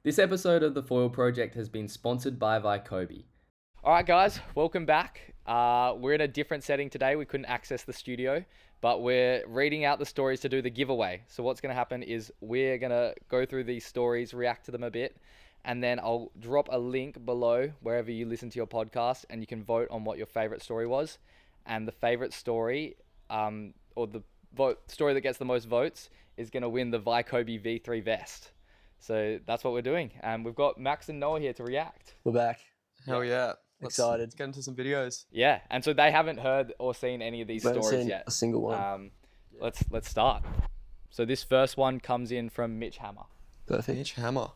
This episode of the Foil Project has been sponsored by VAIKOBI. Alright guys, welcome back. We're in a different setting today. We couldn't access the studio, but we're reading out the stories to do the giveaway. So what's going to happen is we're going to go through these stories, react to them a bit, and then I'll drop a link below wherever you listen to your podcast, and you can vote on what your favorite story was. And the favorite story, or the story that gets the most votes, is going to win the VAIKOBI V3 vest. So that's what we're doing. And we've got Max and Noah here to react. We're back. Hell yeah. Excited. Let's get into some videos. Yeah, and so they haven't heard or seen any of these stories yet. A single one. Let's start. So this first one comes in from Mitch Hammer. Perfect. Mitch Hammer.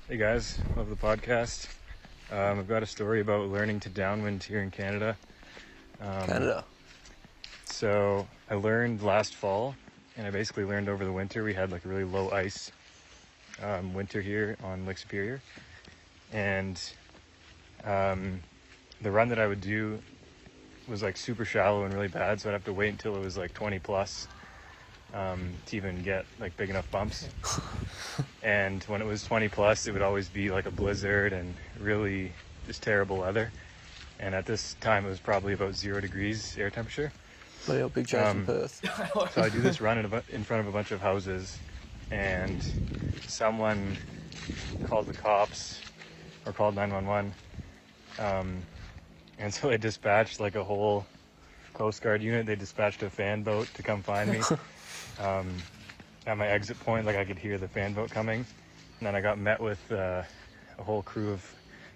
Hey guys, love the podcast. I've got a story about learning to downwind here in Canada. Canada. So I learned last fall, and I basically learned over the winter. We had like a really low ice winter here on Lake Superior. And the run that I would do was like super shallow and really bad, so I'd have to wait until it was like 20 plus to even get like big enough bumps. And when it was 20 plus, it would always be like a blizzard and really just terrible weather. And at this time it was probably about 0 degrees air temperature. Bloody hell, big change from Perth. So I do this run in front of a bunch of houses, and someone called the cops or called 911. And so they dispatched like a whole Coast Guard unit. They dispatched a fan boat to come find me. At my exit point, like I could hear the fan boat coming. And then I got met with a whole crew of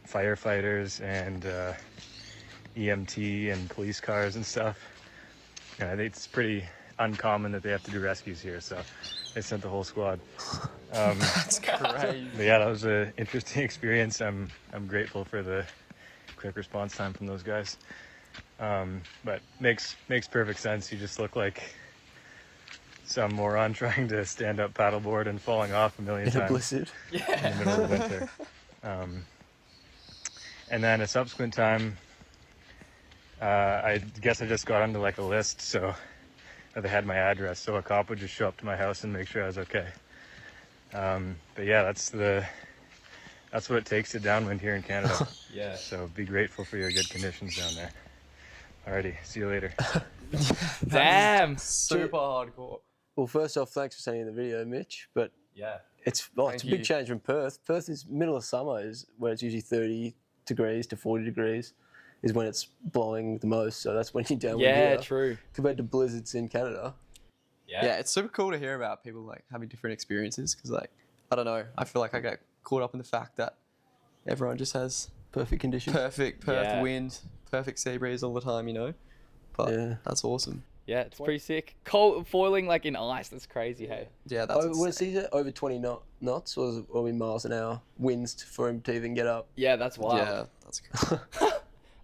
firefighters and EMT and police cars and stuff. And I think it's pretty uncommon that they have to do rescues here, so they sent the whole squad. That's crazy. But yeah, that was an interesting experience. I'm grateful for the quick response time from those guys. But makes perfect sense. You just look like some moron trying to stand up paddleboard and falling off a million In a times blizzard. in the middle of winter. And then a subsequent time, I guess I just got onto like a list, so they had my address, so a cop would just show up to my house and make sure I was okay. But yeah, that's what it takes to downwind here in Canada. Yeah. So be grateful for your good conditions down there. Alrighty, see you later. Damn. Super hardcore. Well, first off, thanks for sending the video, Mitch. But Yeah. it's a Thank big you. change from Perth. Perth is middle of summer, is where it's usually 30 degrees to 40 degrees is when it's blowing the most. So that's when you downwind Yeah, here. true. Compared to blizzards in Canada. Yeah, it's super cool to hear about people like having different experiences because, like, I don't know, I feel like I get caught up in the fact that everyone just has Perfect conditions. perfect Yeah. wind, perfect sea breeze all the time, you know? But Yeah. that's awesome. Yeah, it's pretty sick. Cold foiling like in ice. That's crazy, hey. Yeah, that's What is he? Over 20 knots or are we miles an hour? Winds for him to even get up. Yeah, that's wild. Yeah, that's cool.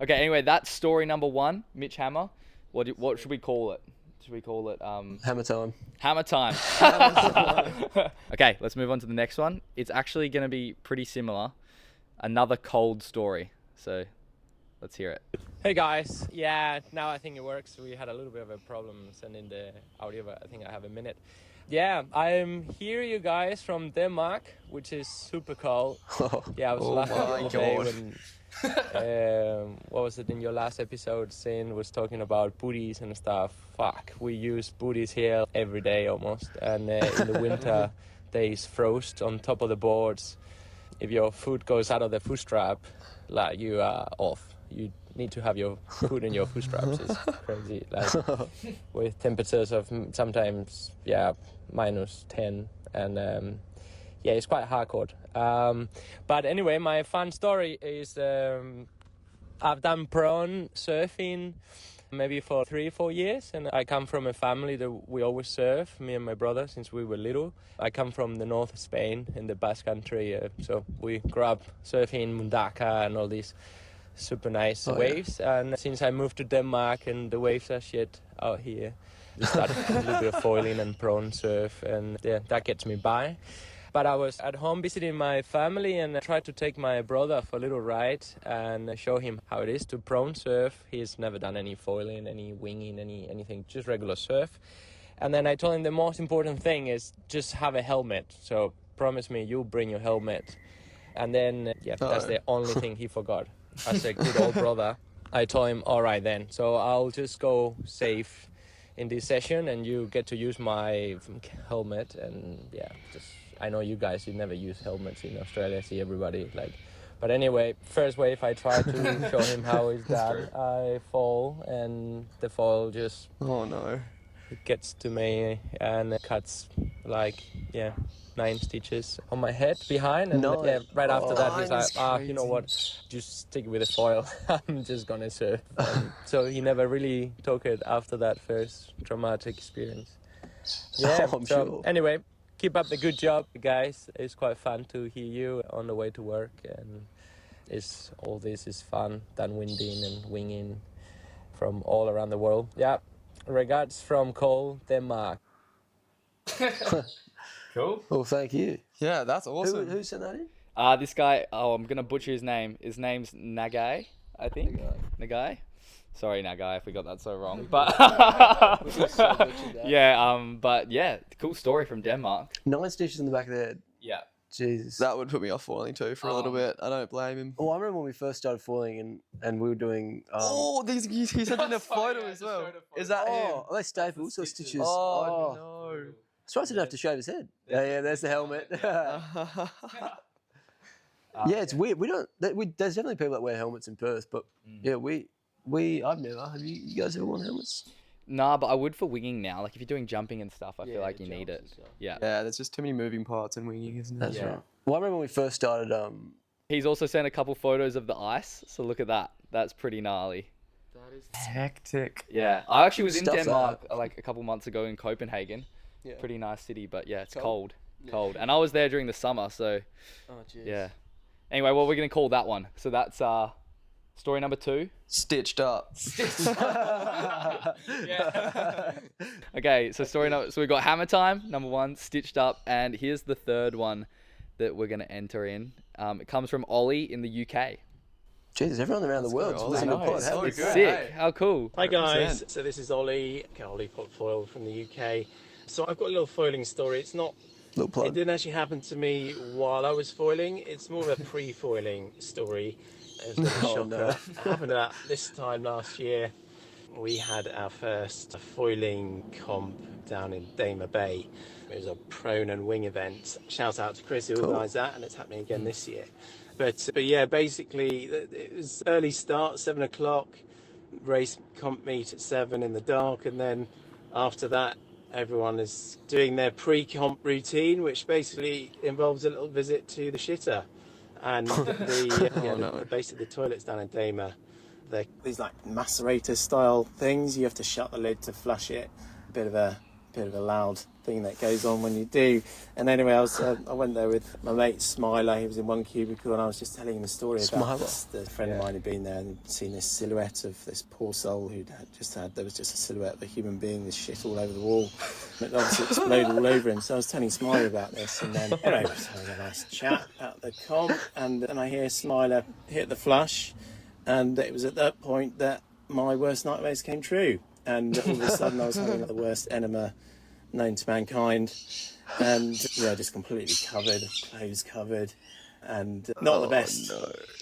Okay, anyway, that's story number 1, Mitch Hammer. What should we call it? Should we call it Hammer time. Hammer time? Okay, let's move on to the next one. It's actually going to be pretty similar. Another cold story. So let's hear it. Hey guys, yeah, now I think it works. We had a little bit of a problem sending the audio, but I think I have a minute. Yeah, I'm here, you guys, from Denmark, which is super cold. Yeah, I was Oh laughing the my other day God. when, what was it in your last episode, Zane was talking about booties and stuff. Fuck, we use booties here every day almost, and in the winter, there's frost on top of the boards. If your foot goes out of the foot strap, like you are off. You need to have your foot in your foot straps. It's crazy. Like with temperatures of sometimes minus 10, and yeah, it's quite hardcore. But anyway, my fun story is I've done prawn surfing maybe for 3-4 years, and I come from a family that we always surf, me and my brother, since we were little. I come from the north of Spain in the Basque Country, so we grew up surfing Mundaka and all these super nice waves. And since I moved to Denmark and the waves are shit out here, we started a little bit of foiling and prawn surf, and yeah, that gets me by. But I was at home visiting my family and I tried to take my brother for a little ride and show him how it is to prawn surf. He's never done any foiling, any winging, anything, just regular surf. And then I told him the most important thing is just have a helmet. So promise me you'll bring your helmet. And then, that's the only thing he forgot. As a good old brother, I told him, all right then, so I'll just go safe in this session and you get to use my helmet. And I know you guys, you never use helmets in Australia, see everybody like. But anyway, first wave I tried to show him how it's done. I fall and the fall just Oh no. gets to me and it cuts 9 stitches on my head behind, and right after that he's like, you know what, just stick with the foil. I'm just gonna surf. So he never really took it after that first traumatic experience. I'm sure. Anyway, keep up the good job, guys. It's quite fun to hear you on the way to work, and all this is fun, downwinding and winging from all around the world. Yeah, regards from Cole, Denmark. Cool. Well, thank you. Yeah, that's awesome. Who sent that in? This guy, I'm going to butcher his name. His name's Nagai, I think. Nagai. Sorry, Nagai, if we got that so wrong. But cool story from Denmark. 9 stitches in the back of the head. Yeah. Jesus. That would put me off foiling too for a little bit. I don't blame him. Well, I remember when we first started foiling and we were doing... he sent in a photo as well. Is that him? Are they staples or stitches? Oh, no. Surprised he didn't have to shave his head. Yeah, there's the helmet. It's weird. There's definitely people that wear helmets in Perth, but I've never. Have you guys ever worn helmets? Nah, but I would for winging now. Like if you're doing jumping and stuff, I feel like you need it. Yeah. Yeah, there's just too many moving parts in winging, isn't it? That's right. Well, I remember when we first started. He's also sent a couple photos of the ice, so look at that. That's pretty gnarly. That is hectic. Yeah, I actually was in Stuff Denmark like a couple months ago in Copenhagen. Yeah. Pretty nice city, but yeah, it's cold. And I was there during the summer, so yeah. Anyway, what we're gonna call that one? So that's story number 2. Stitched up. Okay, so so we got Hammertime, number 1, Stitched Up, and here's the third one that we're gonna enter in. It comes from Ollie in the UK. Jesus, everyone around the world. go, Listening to Ollie. the pod. How It's good. sick. How cool. Hi guys, so this is Ollie Foil from the UK. So I've got a little foiling story. It's not, Little plug. it didn't actually happen to me while I was foiling. It's more of a pre-foiling story. It was a shocker. no. It happened at this time last year. We had our first foiling comp down in Dama Bay. It was a prone and wing event. Shout out to Chris who organised that, and it's happening again this year. But yeah, basically it was early start, 7 o'clock. Race comp meet at 7 in the dark, and then after that everyone is doing their pre-comp routine, which basically involves a little visit to the shitter. And basically the toilets down in Dama, they're these like macerator style things. You have to shut the lid to flush it. A bit of a loud thing that goes on when you do. And anyway, I went there with my mate Smiler. He was in one cubicle, and I was just telling him a story about the friend of mine who'd been there and seen this silhouette of this poor soul there was just a silhouette of a human being with shit all over the wall. And it obviously exploded all over him. So I was telling Smiler about this, and then anyway, I was having a nice chat about the comp, and then I hear Smiler hit the flush, and it was at that point that my worst nightmares came true. And all of a sudden I was having the worst enema known to mankind, and just completely covered, clothes covered, and not the best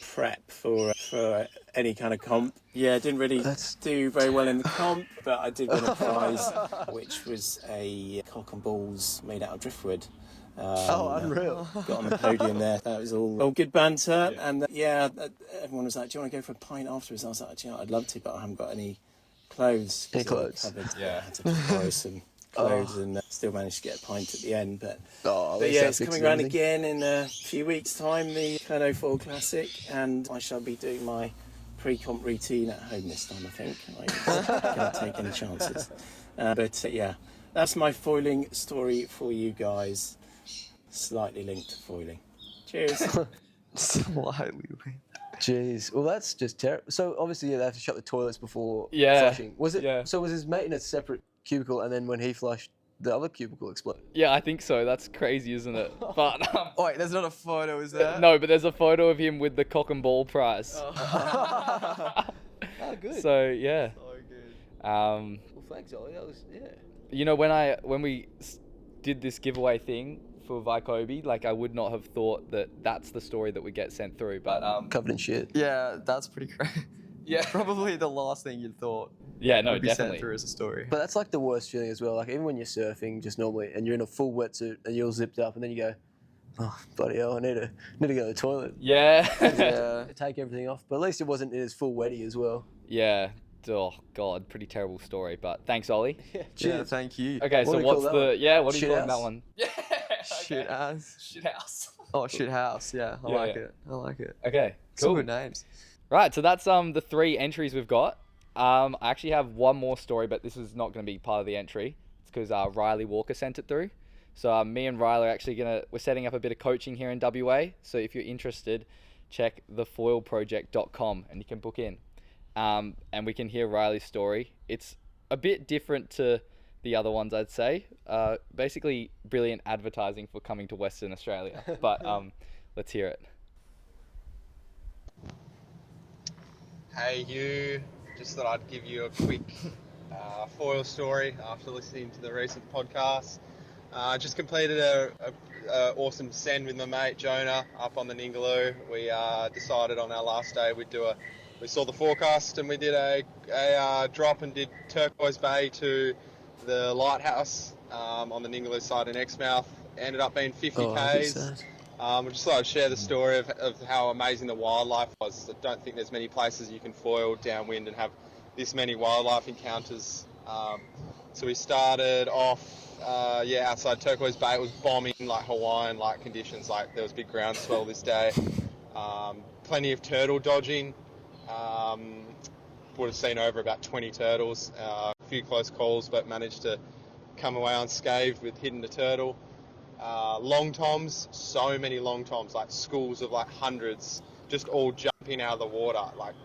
prep for any kind of comp. Yeah, didn't really do very well in the comp, but I did win a prize, which was a cock and balls made out of driftwood. Unreal. Got on the podium there. That was all good banter, and everyone was like, "Do you want to go for a pint afterwards?" I was like, "I'd love to, but I haven't got any clothes." Any clothes? Covered. Yeah. I had to borrow some clothes and still managed to get a pint at the end. But it's coming around again in a few weeks' time, the Kerno Foil Classic, and I shall be doing my pre-comp routine at home this time, I think. I can't take any chances. That's my foiling story for you guys. Slightly linked to foiling. Cheers. Slightly linked. Jeez, well that's just terrible. So obviously they have to shut the toilets before Yeah. flushing. Was it? Yeah. So was his mate in a separate cubicle, and then when he flushed, the other cubicle exploded? Yeah, I think so. That's crazy, isn't it? But Oh, wait, there's not a photo, is there? no, but there's a photo of him with the cock and ball prize. Oh, good. So yeah. So good. Well, thanks, Ollie. That was You know, when we did this giveaway thing for VAIKOBI. Like, I would not have thought that that's the story that would get sent through. But Covered in shit. Yeah, that's pretty crazy. yeah, Probably the last thing you'd thought yeah, no, would be sent definitely. through as a story. But that's like the worst feeling as well. Like even when you're surfing, just normally, and you're in a full wetsuit and you're all zipped up, and then you go, "Oh bloody hell, I need to go to the toilet." Yeah. Yeah. Take everything off. But at least it wasn't in as full wetty as well. Yeah. Oh God, pretty terrible story. But thanks, Ollie. Yeah, Cheers. thank you. Okay, What so do you what's call that the one? what do you Shit call that house? one? Yeah. Shit ass. Shit house. Oh, shit house. Yeah, I Yeah, like yeah. it. I like it. Okay. Some Cool. good names. Right, so that's the 3 entries we've got. I actually have one more story, but this is not going to be part of the entry. It's because Riley Walker sent it through. So me and Riley are actually we're setting up a bit of coaching here in WA. So if you're interested, check thefoilproject.com and you can book in. And we can hear Riley's story. It's a bit different to the other ones, I'd say. Basically, brilliant advertising for coming to Western Australia. But let's hear it. Hey you, just thought I'd give you a quick foil story after listening to the recent podcast. I just completed a awesome send with my mate Jonah up on the Ningaloo. We decided on our last day we saw the forecast and we did a drop and did Turquoise Bay to the lighthouse on the Ningaloo side in Exmouth. Ended up being 50 Ks. I just thought I'd share the story of how amazing the wildlife was. I don't think there's many places you can foil downwind and have this many wildlife encounters. So we started off, outside Turquoise Bay. It was bombing, like Hawaiian-like conditions. Like there was big groundswell this day. Plenty of turtle dodging. Would have seen over about 20 turtles. A few close calls, but managed to come away unscathed with hitting the turtle. Long toms, so many long toms, like schools of like hundreds, just all jumping out of the water, like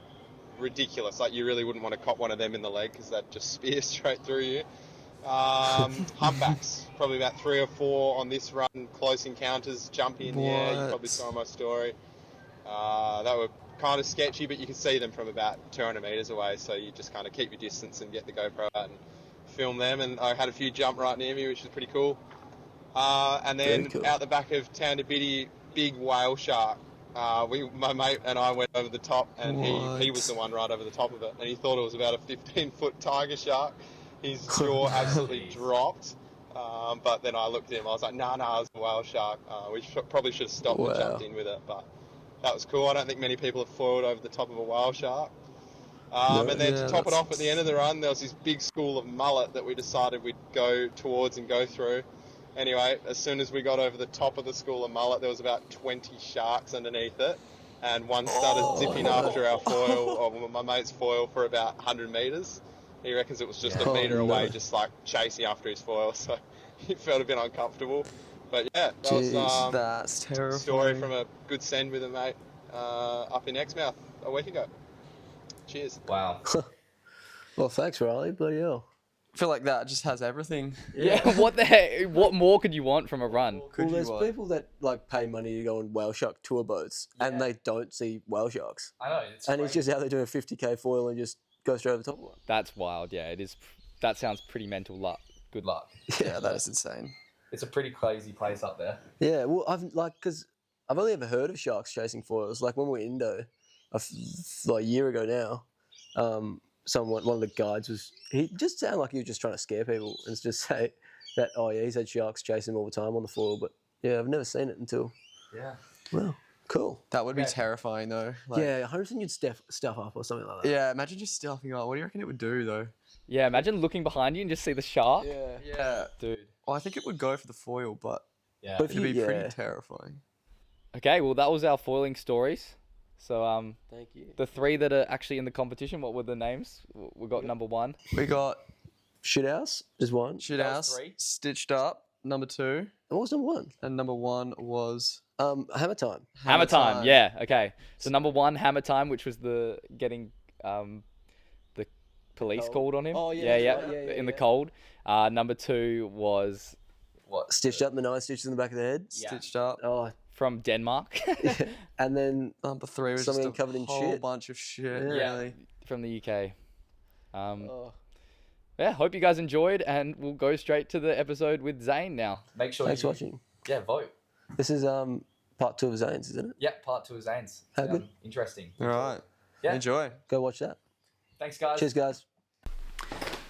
ridiculous. Like you really wouldn't want to cop one of them in the leg because they'd just spear straight through you. Humpbacks, probably about 3 or 4 on this run, close encounters, jumping in the air. You probably saw my story. They were kind of sketchy, but you could see them from about 200 metres away, so you just kind of keep your distance and get the GoPro out and film them. And I had a few jump right near me, which was pretty cool. And then out the back of Tandabidi, big whale shark. My mate and I went over the top, and he was the one right over the top of it, and he thought it was about a 15-foot tiger shark. His jaw absolutely dropped. But then I looked at him, I was like, no, it was a whale shark. We probably should have stopped and jumped in with it, but that was cool. I don't think many people have foiled over the top of a whale shark. And then to top it off at the end of the run, there was this big school of mullet that we decided we'd go towards and go through. Anyway, as soon as we got over the top of the school of mullet, there was about 20 sharks underneath it, and one started zipping after our foil, or my mate's foil, for about 100 metres. He reckons it was just a metre away, just like chasing after his foil, so he felt a bit uncomfortable. But yeah, that was That's terrifying. a story from a good send with a mate up in Exmouth a week ago. Cheers. Wow. Well, thanks, Riley. Bloody hell. I feel like that just has everything. Yeah, what the heck? What more could you want from a run? Well, there's people that like pay money to go on whale shark tour boats, and they don't see whale sharks. I know. And he's just out there doing a 50K foil and just goes straight over the top of one. That's wild. Yeah, it is. That sounds pretty mental. Good luck. Yeah, that is insane. It's a pretty crazy place up there. Yeah, well, because I've only ever heard of sharks chasing foils. Like when we were in Indo, like a year ago now, one of the guides he just sounded like he was just trying to scare people and just say that, oh yeah, he's had sharks chasing him all the time on the foil, but yeah, I've never seen it until. Yeah. Well, cool. That would be terrifying though. Like, Yeah, 100% you'd stuff up or something like that. Yeah, imagine just stuffing up. What do you reckon it would do though? Yeah, imagine looking behind you and just see the shark. Yeah. Dude. Well, I think it would go for the foil, but Yeah. But if it'd be you, pretty terrifying. Okay, well that was our foiling stories. So Thank you. the 3 that are actually in the competition, what were the names? We got number 1. We got Shithouse is one. Shithouse, three. Stitched Up, number 2, And what was number 1? and number 1 was Hammertime. Hammertime. Yeah. Okay. So number 1, Hammertime, which was the getting the police Cold. called on him. Oh, yeah, Yeah. that's right. Yeah, in the yeah. cold. Number 2 was what? Stitched up, the 9 stitches in the back of the head. Yeah. Stitched Up. Oh, From Denmark. and then Number 3 was Something just a covered in whole shit. bunch of shit. Yeah. Really. From the UK. oh, Yeah, hope you guys enjoyed, and we'll go straight to the episode with Zane now. Make sure thanks for watching. Yeah, vote. This is part 2 of Zane's, isn't it? Yeah, part 2 of Zane's. How good? Interesting. All right. Yeah. Enjoy. Go watch that. Thanks, guys. Cheers, guys.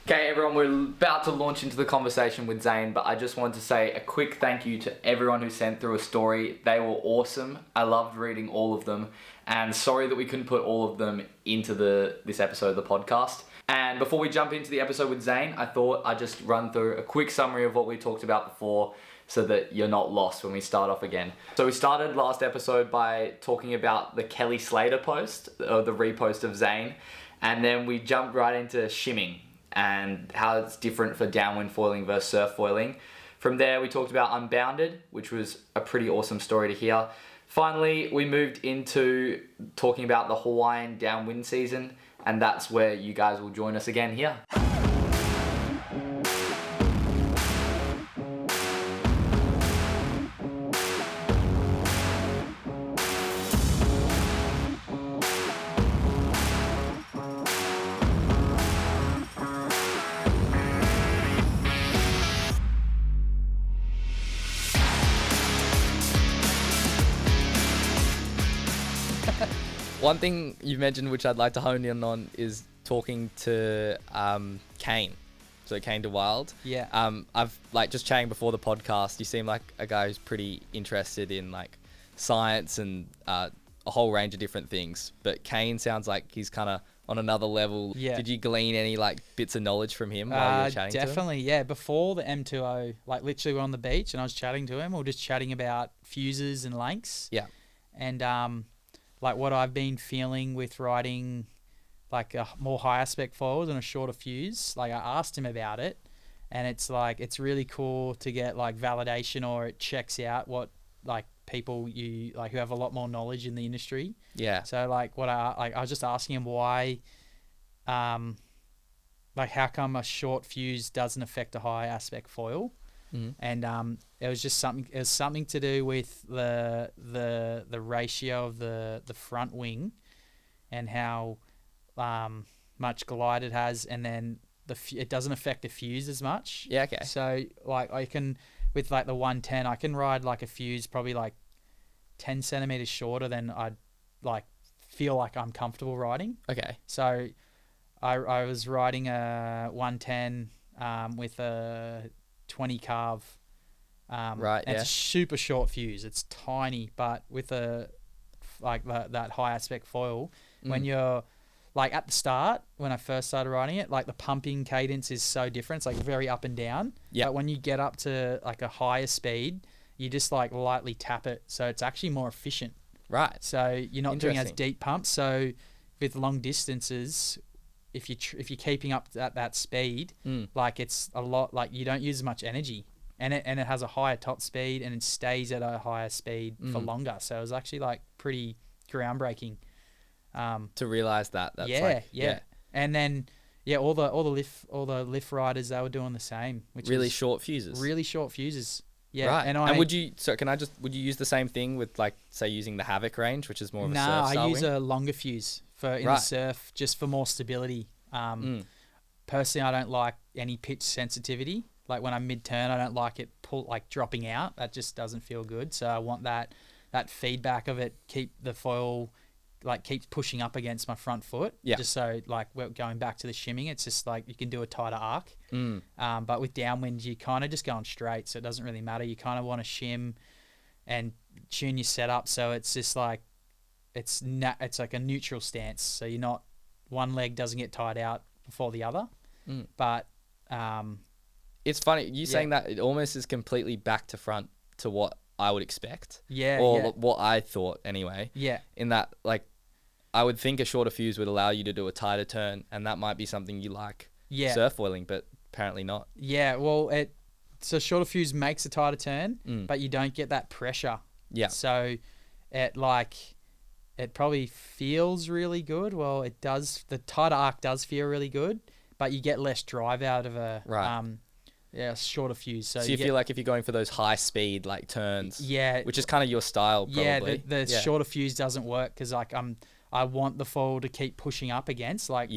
Okay, everyone, we're about to launch into the conversation with Zane, but I just wanted to say a quick thank you to everyone who sent through a story. They were awesome. I loved reading all of them, and sorry that we couldn't put all of them into this episode of the podcast. And before we jump into the episode with Zane, I thought I'd just run through a quick summary of what we talked about before so that you're not lost when we start off again. So we started last episode by talking about the Kelly Slater post, or the repost of Zane, and then we jumped right into shimming and how it's different for downwind foiling versus surf foiling. From there, we talked about Unbounded, which was a pretty awesome story to hear. Finally, we moved into talking about the Hawaiian downwind season, and that's where you guys will join us again here. One thing you mentioned, which I'd like to hone in on, is talking to Kane. So Kane DeWild. Yeah. I've just chatting before the podcast. You seem like a guy who's pretty interested in science and a whole range of different things. But Kane sounds like he's kind of on another level. Yeah. Did you glean any bits of knowledge from him while you were chatting to him? Definitely, yeah. Before the M2O, literally we're on the beach and I was chatting to him. We were just chatting about fuses and lengths. Yeah. And what I've been feeling with riding a more higher spec foils and a shorter fuse. I asked him about it, and it's really cool to get validation, or it checks out what people who have a lot more knowledge in the industry. Yeah. So I was just asking him why, how come a short fuse doesn't affect a high aspect foil? Mm-hmm. And it was just something. It was something to do with the ratio of the front wing, and how much glide it has, and then it doesn't affect the fuse as much. Yeah. Okay. So I can, with the 110, I can ride a fuse probably 10 centimeters shorter than I'd feel like I'm comfortable riding. Okay. So I was riding a 110 with a 20 carve. Right. And Yeah. it's a super short fuse. It's tiny, but with that high aspect foil, when you're at the start, when I first started riding it, the pumping cadence is so different. It's very up and down. Yeah. But when you get up to a higher speed, you just lightly tap it, so it's actually more efficient. Right. So you're not doing as Interesting. deep pumps. So with long distances, if you're keeping up at that speed, it's a lot you don't use as much energy, and it has a higher top speed, and it stays at a higher speed for longer. So it was actually pretty groundbreaking. To realize that's yeah. And then all the lift riders, they were doing the same, which really was short fuses. really short fuses. Yeah. Right. And would you use the same thing with say using the Havoc range, which is more of a surf I style use wing? a longer fuse in the surf, just for more stability. Personally, I don't like any pitch sensitivity. When I'm mid-turn, I don't like it dropping out. That just doesn't feel good. So I want that feedback of it, keep the foil keeps pushing up against my front foot. Yeah. Just so we're going back to the shimming, it's just you can do a tighter arc. But with downwind, you kind of just going straight, so it doesn't really matter. You kind of want to shim and tune your setup, so it's just it's a neutral stance. So you're not, one leg doesn't get tied out before the other. But it's funny you saying that. It almost is completely back to front to what I would expect. Yeah. Or what I thought anyway. Yeah. In that I would think a shorter fuse would allow you to do a tighter turn, and that might be something you like surf foiling, but apparently not. Yeah, well, so shorter fuse makes a tighter turn, but you don't get that pressure. Yeah. So it probably feels really good. Well, it does. The tighter arc does feel really good, but you get less drive out of a shorter fuse. So you feel like if you're going for those high speed turns, which is kind of your style, probably. Yeah, the shorter fuse doesn't work because I want the foil to keep pushing up against with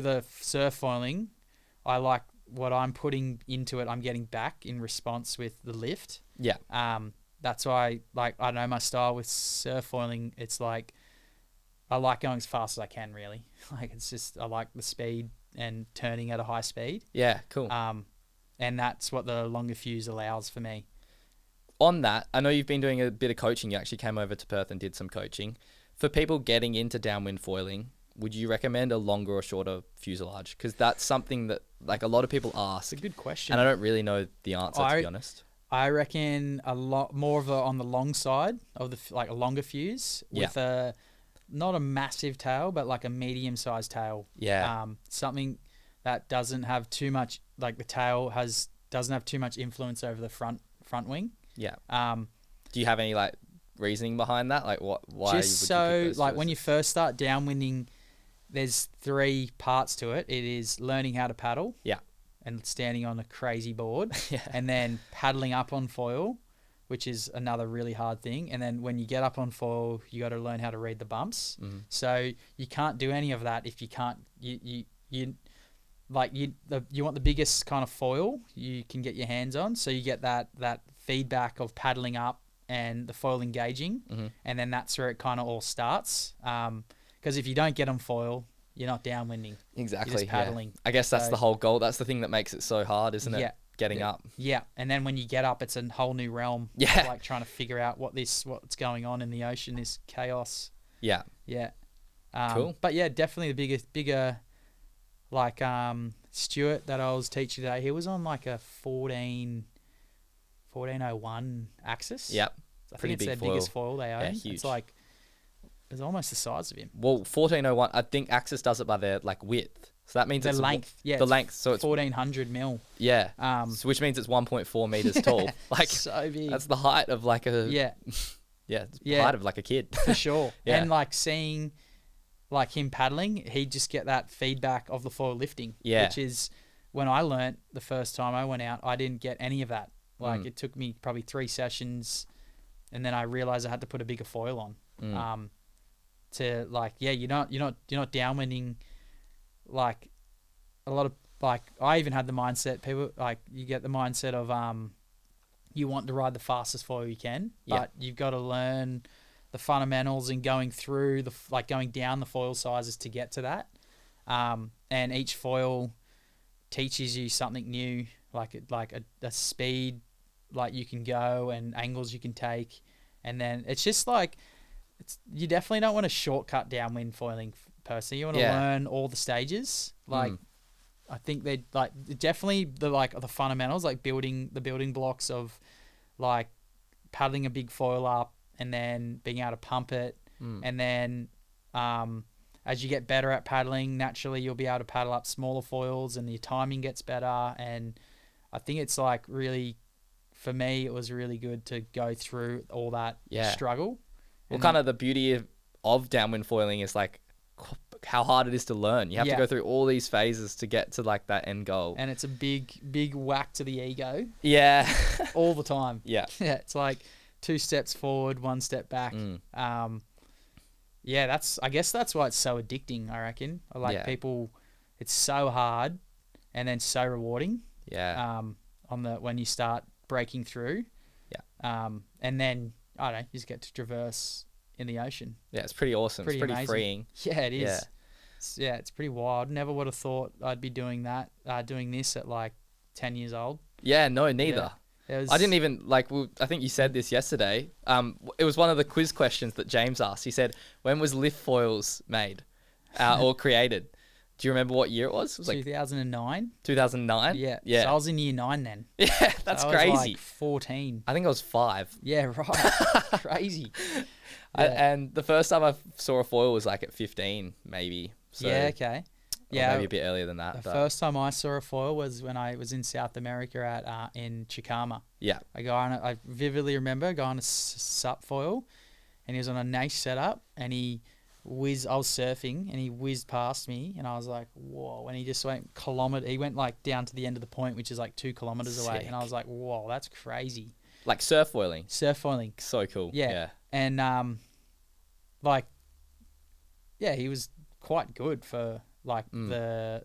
a surf foiling, I like what I'm putting into it, I'm getting back in response with the lift. Yeah. That's why, like, I know my style with surf foiling. It's like I like going as fast as I can. Really, like it's just I like the speed and turning at a high speed. Yeah, cool. And that's what the longer fuse allows for me. On that, I know you've been doing a bit of coaching. You actually came over to Perth and did some coaching. For people getting into downwind foiling, would you recommend a longer or shorter fuselage? Because that's something that like a lot of people ask. It's a good question. And I don't really know the answer, to be honest. I reckon a lot more of on the long side of like a longer fuse with not a massive tail, but like a medium-sized tail. Yeah. Something that doesn't have too much, like the tail doesn't have too much influence over the front wing. Yeah. Do you have any like reasoning behind that? Like why? Just so like when you first start downwinding, there's 3 parts to it. It is learning how to paddle. Yeah. And standing on a crazy board. Yeah. And then paddling up on foil, which is another really hard thing. And then when you get up on foil, you got to learn how to read the bumps. Mm. So you can't do any of that if you can't. You want the biggest kind of foil you can get your hands on. So you get that feedback of paddling up and the foil engaging, and then that's where it kind of all starts. Because if you don't get on foil, you're not downwinding. Exactly. You're just paddling. Yeah. I guess that's the whole goal. That's the thing that makes it so hard, isn't it? Yeah. Getting up. Yeah, and then when you get up, it's a whole new realm. Yeah. Like trying to figure out what's going on in the ocean, this chaos. Yeah. Yeah. Cool. But yeah, definitely the bigger, like Stuart that I was teaching today, he was on like a 1401 axis. Yep. I Pretty think it's big their foil. biggest foil they own. Yeah, huge. It's like it's almost the size of him. Well, 1401, I think Axis does it by their like width. So that means The it's length. Yeah. the length. So it's 1400 mil. yeah. So Which means it's 1.4 meters tall. Like so big. that's the height of like a Yeah. yeah, it's Yeah. height of like a kid. For sure. Yeah. And like seeing like him paddling, he'd just get that feedback of the foil lifting. Yeah. Which is when I learnt the first time I went out, I didn't get any of that. Like it took me probably 3 sessions, and then I realized I had to put a bigger foil on. To like, yeah, you're not downwinding. Like a lot of like, I even had the mindset. People like you get the mindset of you want to ride the fastest foil you can, but you've got to learn the fundamentals and going through going down the foil sizes to get to that. And each foil teaches you something new, like a speed like you can go and angles you can take, and then it's just like you definitely don't want to shortcut downwind foiling personally. You want to learn all the stages. Like I think they like definitely the fundamentals, like building the building blocks of like paddling a big foil up and then being able to pump it, and then as you get better at paddling, naturally you'll be able to paddle up smaller foils and your timing gets better. And I think it's like really, for me, it was really good to go through all that struggle. Well, kind of the beauty of downwind foiling is like how hard it is to learn. You have to go through all these phases to get to like that end goal. And it's a big whack to the ego. Yeah. All the time. Yeah. Yeah. It's like 2 steps forward, 1 step back. Yeah, I guess that's why it's so addicting, I reckon. Like people, it's so hard and then so rewarding. Yeah. When you start breaking through. Yeah. And then I don't know, you just get to traverse in the ocean. Yeah, it's pretty awesome. It's pretty amazing. freeing. Yeah, it is. Yeah. It's pretty wild. Never would have thought I'd be doing that, doing this at like 10 years old. Yeah, no, neither. Yeah. I didn't even I think you said this yesterday. It was one of the quiz questions that James asked. He said, "When was lift foils made or created?" Do you remember what year it was? It was like 2009. 2009. Yeah. Yeah. So I was in year 9 then. Yeah, that's I was crazy. like 14. I think I was 5. Yeah, right. Crazy. And the first time I saw a foil was like at 15, maybe. So, yeah. Okay. Yeah. Maybe a bit earlier than that. The first time I saw a foil was when I was in South America in Chicama. Yeah. I vividly remember a guy on a sup foil, and he was on a niche setup, and I was surfing, and he whizzed past me, and I was like, whoa. And he just went he went like down to the end of the point, which is like 2 kilometers away. And I was like, whoa, that's crazy. Like surf foiling. Surf foiling. So cool. Yeah. And he was quite good for like the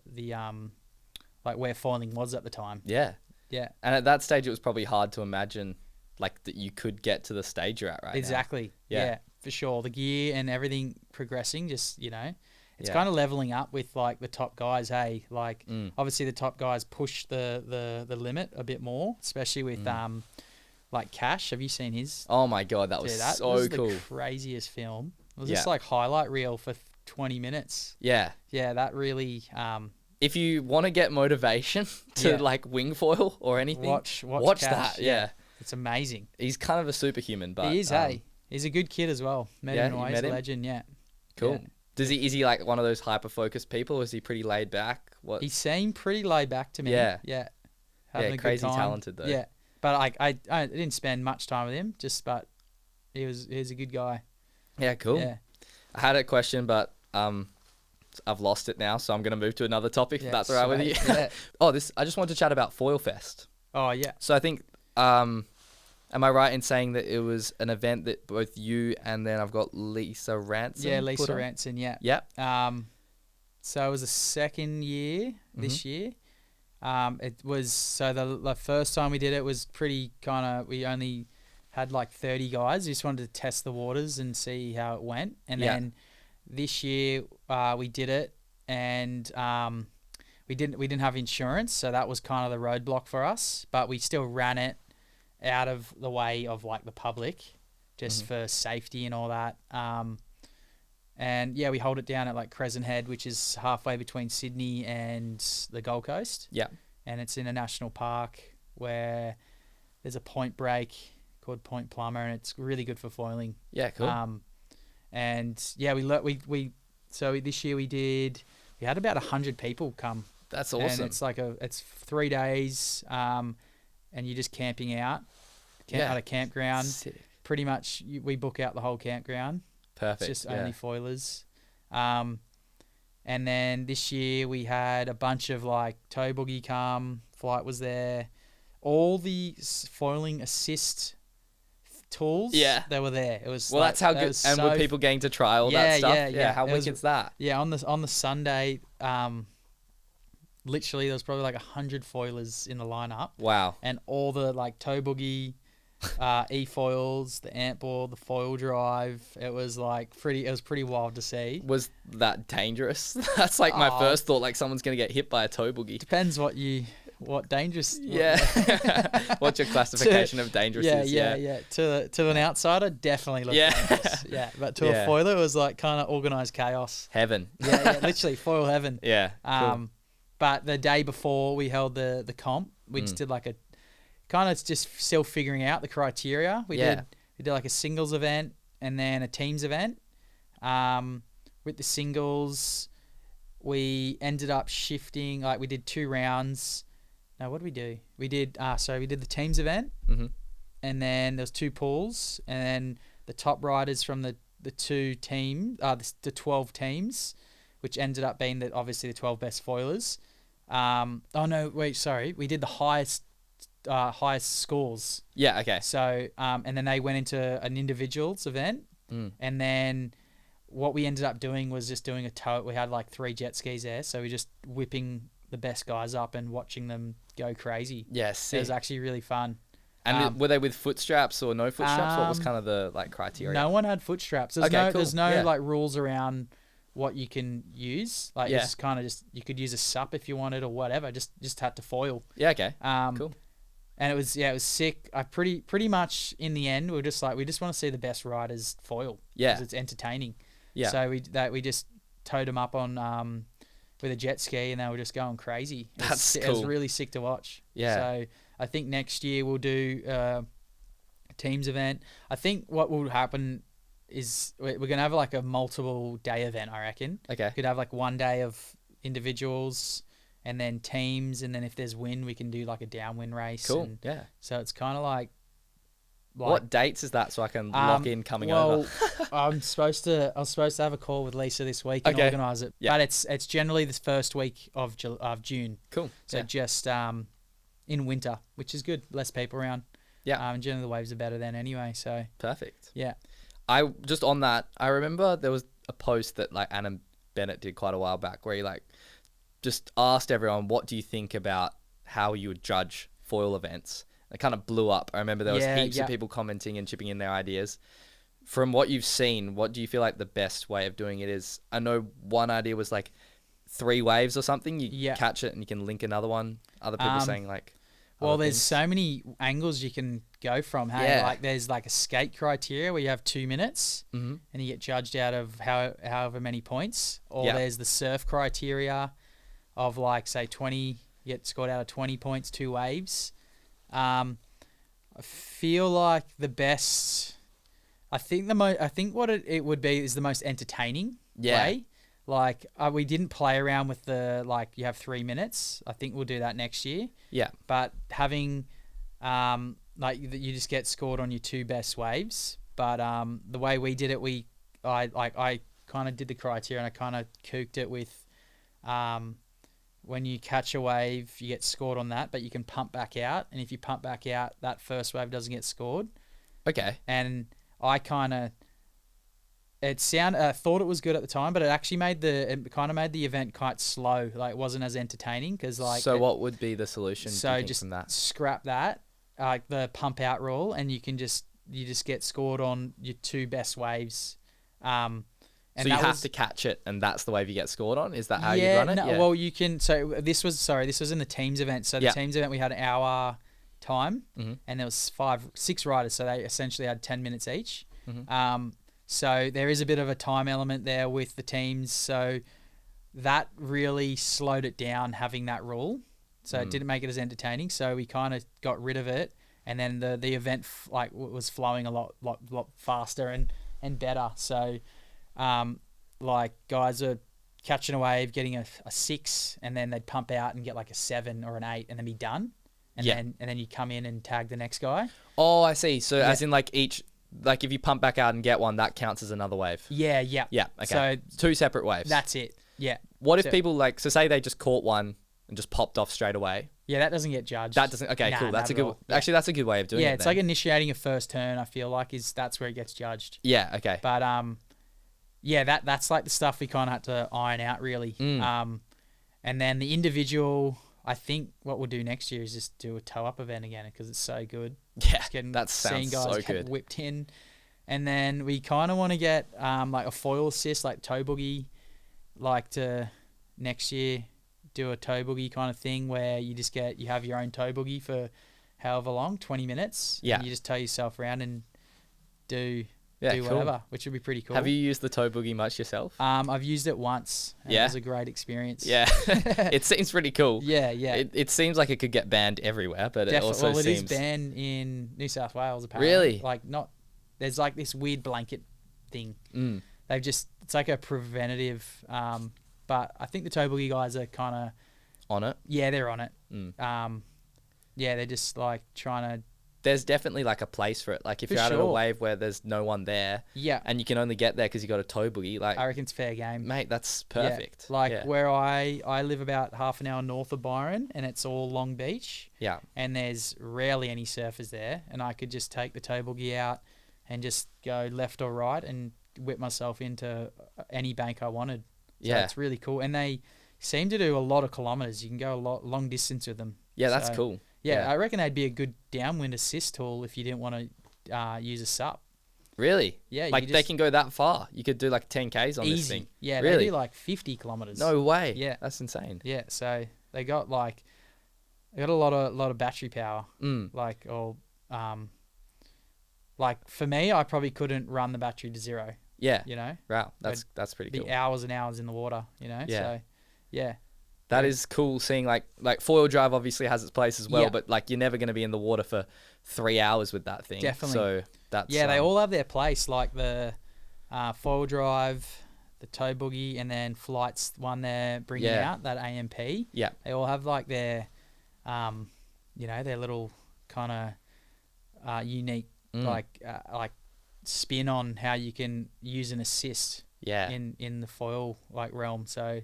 like where foiling was at the time. Yeah. Yeah. And at that stage, it was probably hard to imagine like that you could get to the stage you're at right now. Exactly. Yeah, for sure. The gear and everything progressing, just, you know, it's Yeah. kind of leveling up with like the top guys. Hey, like obviously the top guys push the limit a bit more, especially with like Cash. Have you seen his? Oh my God, that was Dude, that so was cool. the craziest film. It was Yeah. just like highlight reel for 20 minutes. Yeah. Yeah, that really If you want to get motivation to Yeah. like wing foil or anything, watch watch Cash. that. Yeah. It's amazing. He's kind of a superhuman, but He is, hey. He's a good kid as well. Met yeah, him you twice, met him? legend, yeah. Cool. Yeah. Is he like one of those hyper focused people? Or is he pretty laid back? What? He seemed pretty laid back to me. Yeah. Yeah. Yeah, Having a good crazy time. talented, though. Yeah. But I didn't spend much time with him, but he's a good guy. Yeah, cool. Yeah. I had a question, but I've lost it now, so I'm gonna move to another topic. Yeah, If that's all right with you. sweet. Yeah. I just wanted to chat about Foil Fest. Oh, yeah. So I think, am I right in saying that it was an event that both you and then I've got Lisa Ransom? Yeah, put Lisa on? Ranson, yeah. Yep. So it was the second year this year. It was, so the first time we did it was pretty we only had like 30 guys. We just wanted to test the waters and see how it went. And then this year we did it, and we didn't have insurance, so that was kind of the roadblock for us, but we still ran it out of the way of like the public just for safety and all that. And yeah, we hold it down at like Crescent Head, which is halfway between Sydney and the Gold Coast. Yeah. And it's in a national park where there's a point break called Point Plummer, and it's really good for foiling. Yeah, cool. And yeah, so this year we had about 100 people come. That's awesome. And it's like it's 3 days, and you're just camping out at a campground. Sick. Pretty much we book out the whole campground. Perfect. It's just only foilers. And then this year we had a bunch of like tow boogie come, Flight was there. All the foiling assist tools, they were there. It was that's how good. And were people getting to try all that stuff? Yeah. How wicked's that? Yeah, on the Sunday, literally there was probably like 100 foilers in the lineup. Wow. And all the like tow boogie, e-foils, the ant ball, the foil drive. It was pretty wild to see. Was that dangerous? That's like my first thought, like someone's going to get hit by a tow boogie. Depends what dangerous. Yeah. What's your classification of dangerous is? Yeah. To an outsider, definitely looks dangerous. Yeah. But to a foiler, it was like kind of organized chaos. Heaven. Yeah, literally foil heaven. Yeah. Cool. But the day before we held the comp, we just did like a kind of just still figuring out the criteria. We did like a singles event and then a teams event. With the singles, we ended up shifting, like we did 2 rounds. No, what did we do? We did the teams event, and then there was 2 pools, and then the top riders from the 2 teams, the 12 teams, which ended up being obviously the 12 best foilers. We did the highest scores. Yeah, okay. So, and then they went into an individuals event, and then what we ended up doing was just doing a tow. We had like 3 jet skis there, so we just whipping the best guys up and watching them go crazy. Yes, it was actually really fun. And were they with foot straps or no foot straps? What was kind of the like criteria? No one had foot straps. There's no like rules around what you can use. Like it's kind of just you could use a sup if you wanted or whatever. Just had to foil. Yeah. Okay. Cool. And it was sick. I pretty much in the end we just want to see the best riders foil. Yeah. Because it's entertaining. Yeah. So we just towed them up on with a jet ski, and they were just going crazy. That's cool. It was really sick to watch. Yeah. So I think next year we'll do a teams event. I think what will happen is we're gonna have like a multiple day event. I reckon. Okay. Could have like 1 day of individuals, and then teams, and then if there's wind, we can do like a downwind race. Cool. Yeah. So it's kind of like what dates is that so I can lock in coming over? I was supposed to have a call with Lisa this week and organise it. Yeah. But it's generally the first week of June. Cool. So just in winter, which is good. Less people around. Yeah. And generally the waves are better then anyway. So perfect. Yeah. I just on that, I remember there was a post that like Anna Bennett did quite a while back where he like just asked everyone, what do you think about how you would judge foil events? It kind of blew up. I remember there was heaps of people commenting and chipping in their ideas. From what you've seen, what do you feel like the best way of doing it is? I know one idea was like 3 waves or something. You catch it and you can link another one. Other people saying like... Well, there's so many angles you can go from. Hey, like there's like a skate criteria where you have 2 minutes and you get judged out of however many points. Or there's the surf criteria of like, say, 20, you get scored out of 20 points, 2 waves. I feel like the best... I think what it would be is the most entertaining way. Like, we didn't play around with the, like, you have 3 minutes. I think we'll do that next year. Yeah. But having, like, you just get scored on your 2 best waves. But the way we did it, I kind of did the criteria and I kind of cooked it with, when you catch a wave, you get scored on that, but you can pump back out. And if you pump back out, that first wave doesn't get scored. Okay. And I kind of... I thought it was good at the time, but it actually made the event quite slow. Like, it wasn't as entertaining because, like. So what would be the solution? So just from that? Scrap that, like the pump out rule, and you just get scored on your 2 best waves. And so you have to catch it, and that's the wave you get scored on. Is that how you run it? No, well, you can. So this was in the teams event. So the teams event we had an hour time, and there was 6 riders, so they essentially had 10 minutes each. So there is a bit of a time element there with the teams. So that really slowed it down, having that rule. So it didn't make it as entertaining. So we kind of got rid of it. And then the event was flowing a lot faster and better. So like guys are catching a wave, getting a 6, and then they'd pump out and get like a 7 or an 8 and then be done. And then you come in and tag the next guy. Oh, I see. So as in like each... Like if you pump back out and get one, that counts as another wave. Yeah. Okay. So 2 separate waves. That's it. Yeah. What if people like, so say they just caught one and just popped off straight away? Yeah, that doesn't get judged. That doesn't. Okay, cool. That's a good. Actually, that's a good way of doing it. Yeah, it's like initiating a first turn. I feel like that's where it gets judged. Yeah. Okay. But that's like the stuff we kind of had to iron out really. And then the individual. I think what we'll do next year is just do a toe-up event again because it's so good. Yeah, that sounds guys so good. Whipped in. And then we kind of want to get like a foil assist, like toe boogie, like to next year do a toe boogie kind of thing where you have your own toe boogie for however long, 20 minutes. Yeah. And you just tow yourself around and do whatever, which would be pretty cool. Have you used the toe boogie much yourself? I've used it once. And it was a great experience. Yeah. It seems pretty cool. Yeah. It seems like it could get banned everywhere, but it also seems... Well, it is banned in New South Wales, apparently. Really? Like, there's like this weird blanket thing. It's like a preventative, but I think the toe boogie guys are kind of... On it? Yeah, they're on it. They're just like trying to... There's definitely like a place for it. Like if you're out of a wave where there's no one there, and you can only get there because you got a toe boogie, like I reckon it's fair game, mate. That's perfect. Where I live about half an hour north of Byron, and it's all Long Beach. Yeah, and there's rarely any surfers there, and I could just take the toe boogie out and just go left or right and whip myself into any bank I wanted. So it's really cool, and they seem to do a lot of kilometers. You can go long distance with them. Yeah, that's cool. Yeah, I reckon they'd be a good downwind assist tool if you didn't want to use a sup. Really? Yeah. Like they can go that far. You could do like 10Ks on this thing. Yeah, really? They do like 50 kilometers. No way. Yeah. That's insane. Yeah, so they got a lot of battery power. Like for me, I probably couldn't run the battery to 0. Yeah. You know? Wow. That's pretty cool. The hours and hours in the water, you know? Yeah. So, yeah. That is cool seeing like foil drive obviously has its place as well, but like you're never going to be in the water for 3 hours with that thing. Definitely. So that's... Yeah, they all have their place, like the foil drive, the toe boogie, and then Flight's one they're bringing out, that AMP. Yeah. They all have like their, their little kind of unique like spin on how you can use an assist in the foil like realm. So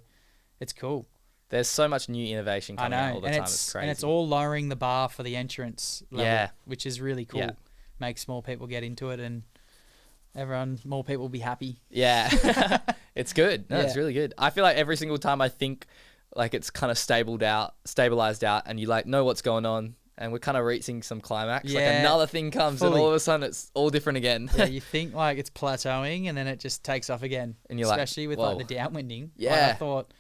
it's cool. There's so much new innovation coming out all the time. It's crazy. And it's all lowering the bar for the entrance level, which is really cool. Yeah. Makes more people get into it and more people will be happy. Yeah. It's good. No, it's really good. I feel like every single time I think like it's kind of stabilized out, and you like know what's going on, and we're kind of reaching some climax. Like Yeah, another thing comes, and fully. all of a sudden it's all different again. Yeah, you think like it's plateauing, and then it just takes off again. And you're like, especially with whoa. like the downwinding. Like, Yeah. I thought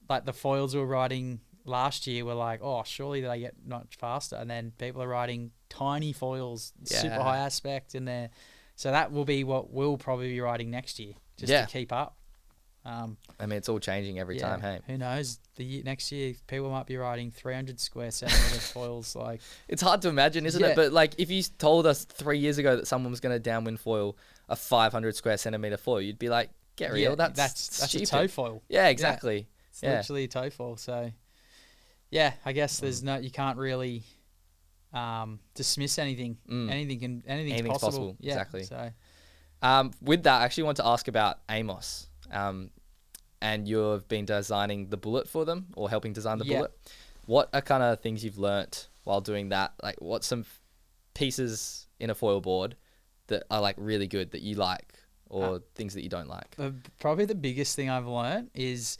like the foils we were riding last year were like, oh, surely they get much faster, and then people are riding tiny foils, super Yeah. high aspect in there. So that will be what we'll probably be riding next year, just Yeah. to keep up. I mean, it's all changing every time. Hey, Who knows? Next year, people might be riding 300 square centimeter foils. Like, it's hard to imagine, isn't Yeah. it? But like, if you told us 3 years ago that someone was going to downwind foil a 500 square centimeter foil, you'd be like, get real. yeah, That's a stupid. toe foil. Yeah, exactly. It's Yeah. literally a toe foil. So, yeah, I guess you can't really dismiss anything. Anything's Anything's possible. Yeah, Exactly. So, With that, I actually want to ask about Amos. And you've been designing the bullet for them, or helping design the Yeah. bullet. What are kind of things you've learnt while doing that? Like, what's some pieces in a foil board that are like really good that you like, or things that you don't like? probably the biggest thing I've learned is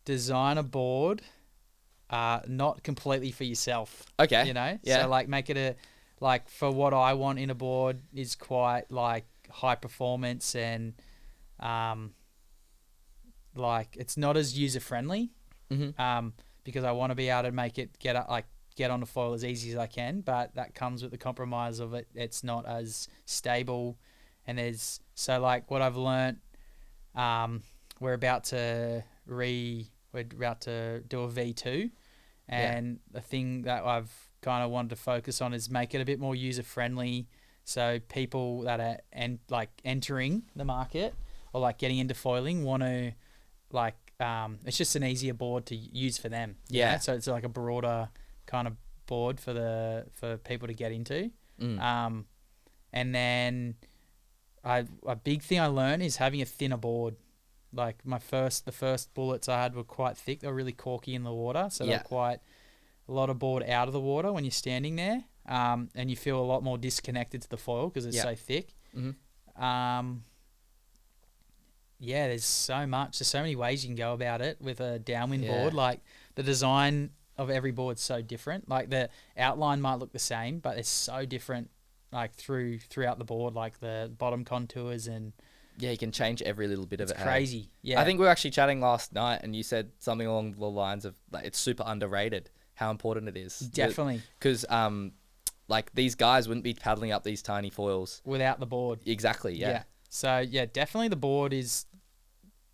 design a board not completely for yourself. Okay. You know? Yeah. So, like, make it like, for what I want in a board is quite, like, high performance and, like, it's not as user-friendly. Because I want to be able to make it get on the foil as easy as I can, but that comes with the compromise of it's not as stable. And so like what I've learnt, we're about to do a V2, and the thing that I've kind of wanted to focus on is make it a bit more user friendly, so people that are entering the market or like getting into foiling want to like it's just an easier board to use for them. Yeah. So it's like a broader kind of board for people to get into. And then a big thing I learned is having a thinner board. Like the first bullets I had were quite thick. They were really corky in the water, so they're quite a lot of board out of the water when you're standing there, and you feel a lot more disconnected to the foil because it's so thick. There's so much. There's so many ways you can go about it with a downwind board. Like the design of every board's so different. Like the outline might look the same, but it's so different. Like throughout the board, like the bottom contours and Yeah, you can change every little bit of it. it's crazy. Yeah, I think we were actually chatting last night, and you said something along the lines of like it's super underrated how important it is. Definitely. Because like these guys wouldn't be paddling up these tiny foils without the board. Exactly. Yeah. So yeah, definitely the board is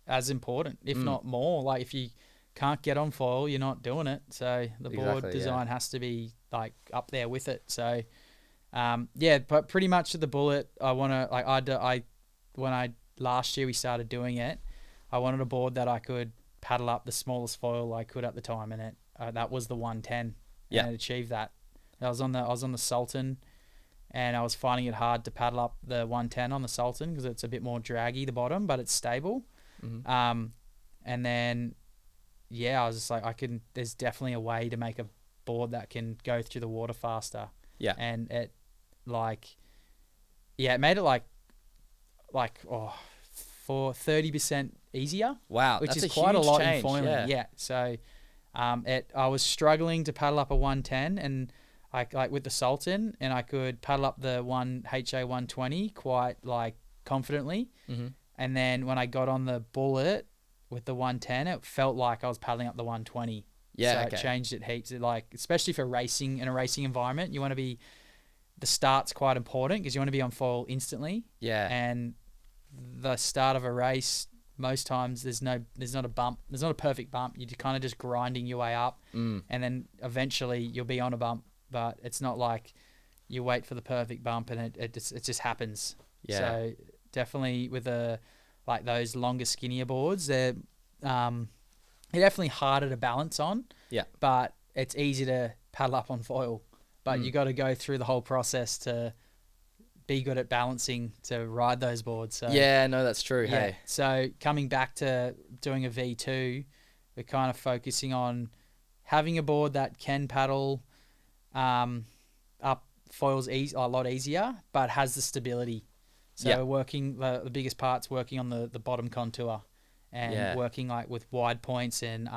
as important, if not more. Like if you can't get on foil, you're not doing it. So the board design has to be like up there with it. So but pretty much the bullet, I want to like last year we started doing it, I wanted a board that I could paddle up the smallest foil I could at the time, and that was the 110. And it achieved that. I was on the Sultan, and I was finding it hard to paddle up the 110 on the Sultan because it's a bit more draggy the bottom, but it's stable. And then I was just like, there's definitely a way to make a board that can go through the water faster. Yeah. And it it made it for 30% easier. Wow, which that's is quite a huge lot change. in foiling. Yeah. So I was struggling to paddle up a 110, and like with the Sultan, and I could paddle up the HA 120 quite like confidently. And then when I got on the bullet with the 110, it felt like I was paddling up the 120. Yeah, so it changed it heaps. Like especially for racing, in a racing environment, you want to be, the start's quite important because you want to be on foil instantly. Yeah. And the start of a race, most times there's not a bump. There's not a perfect bump. You're kind of just grinding your way up, and then eventually you'll be on a bump. But it's not like you wait for the perfect bump and it just happens. Yeah. So definitely with like those longer, skinnier boards, they're definitely harder to balance on. Yeah. But it's easy to paddle up on foil. But you got to go through the whole process to be good at balancing to ride those boards. So yeah, no, that's true. Hey. So coming back to doing a V2, we're kind of focusing on having a board that can paddle up foils a lot easier, but has the stability. So we're working, the biggest part's working on the bottom contour. and working like with wide points and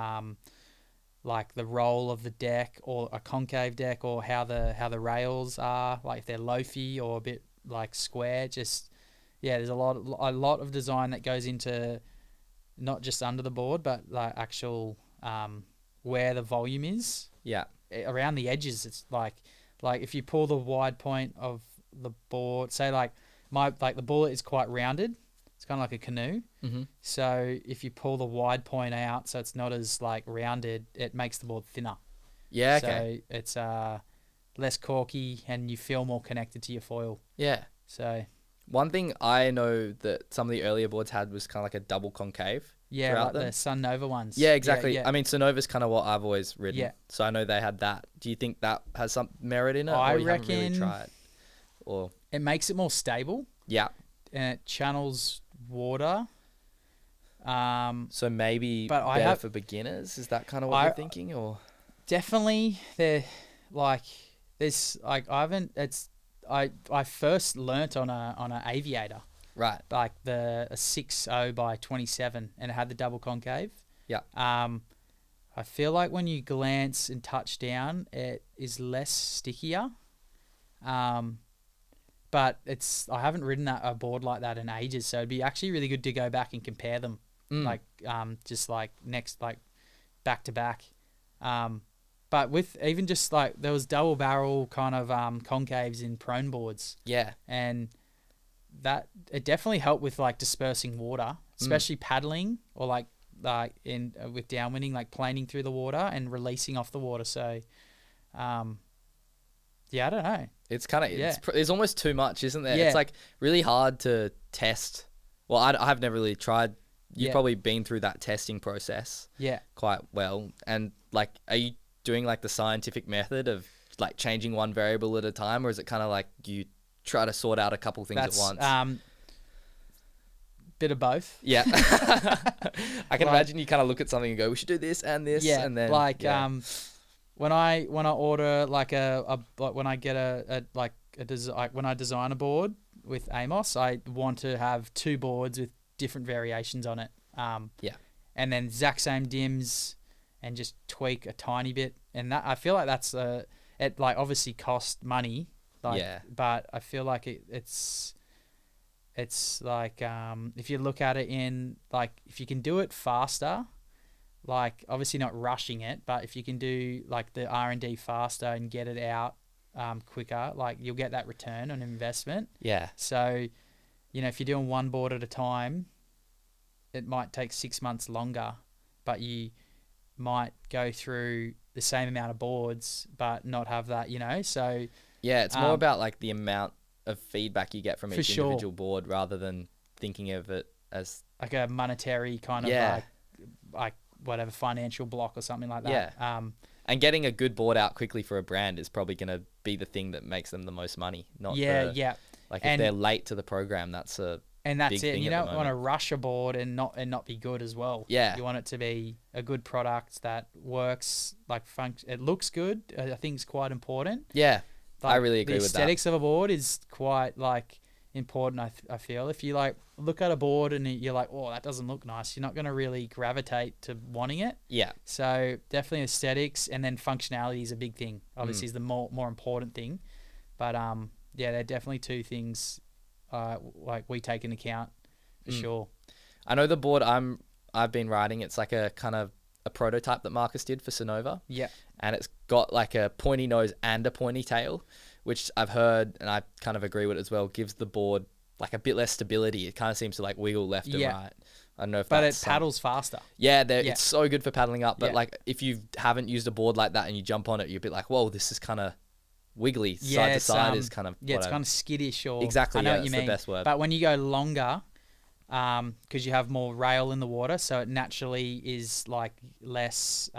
like the roll of the deck or a concave deck, or how the rails are, like if they're loafy or a bit like square. Just there's a lot of design that goes into not just under the board, but like actual where the volume is. Yeah. Around the edges, it's like if you pull the wide point of the board, say like the bullet is quite rounded. It's kind of like a canoe. Mm-hmm. So if you pull the wide point out, so it's not as like rounded, it makes the board thinner. Yeah. Okay. So it's less corky, and you feel more connected to your foil. Yeah. So one thing I know that some of the earlier boards had was kind of like a double concave. Yeah, like the Sun Nova ones. Yeah, exactly. Yeah. I mean, Sonova's kind of what I've always ridden. Yeah. So I know they had that. Do you think that has some merit in it? I or you haven't reckon really tried? Or it makes it more stable. Yeah. And it channels water. So maybe but better for beginners? Is that kind of what you're thinking? Or definitely, they're like this. Like I first learnt on a aviator. Right. Like a 6.0 by 27, and it had the double concave. Yeah. I feel like when you glance and touch down, it is less stickier. But I haven't ridden a board like that in ages, so it'd be actually really good to go back and compare them. Like just like back to back. But with even just like there was double barrel kind of concaves in prone boards. Yeah. And that it definitely helped with like dispersing water, especially paddling or like in with downwinding, like planing through the water and releasing off the water. So I don't know. It's kind of there's almost too much, isn't there? Yeah. It's like really hard to test. Well, I've never really tried. You've probably been through that testing process quite well. And like, are you doing like the scientific method of like changing one variable at a time, or is it kind of like you try to sort out a couple things at once? Bit of both. Yeah. I can imagine you kind of look at something and go, we should do this and this. Yeah. And then when I order like when I get when I design a board with Amos, I want to have 2 boards with different variations on it. And then exact same dims and just tweak a tiny bit. And that I feel like that's it like obviously cost money. But I feel like it's like if you look at it in like if you can do it faster, like obviously not rushing it, but if you can do like the R&D faster and get it out quicker, like you'll get that return on investment. Yeah. So, if you're doing one board at a time, it might take 6 months longer, but you might go through the same amount of boards but not have that, so yeah, it's more about like the amount of feedback you get from each sure. individual board rather than thinking of it as like a monetary kind of like whatever financial block or something like that. Yeah. And getting a good board out quickly for a brand is probably going to be the thing that makes them the most money. Like if they're late to the program, that's a and that's big it. thing You at the don't want to moment. rush a board and not be good as well. Yeah. You want it to be a good product that works, like it looks good. I think it's quite important. Yeah. Like, I really agree with that. The aesthetics of a board is quite like important. I feel if you like look at a board and you're like, oh, that doesn't look nice, you're not going to really gravitate to wanting it. Yeah. So definitely aesthetics, and then functionality is a big thing. Obviously, is the more important thing. But they're definitely 2 things like we take into account for sure. I know the board I've been riding. It's like a kind of a prototype that Marcus did for Sonova. Yeah. And it's got like a pointy nose and a pointy tail, which I've heard, and I kind of agree with it as well, gives the board like a bit less stability. It kind of seems to like wiggle left and right. I don't know if but that's... But it paddles faster. Yeah, it's so good for paddling up. But Yeah. like if you haven't used a board like that and you jump on it, you're a bit like, whoa, this is kind of wiggly. Side to side is kind of... it's kind of skittish or... Exactly, I know what you that's mean. the best word. But when you go longer, because you have more rail in the water, so it naturally is like less...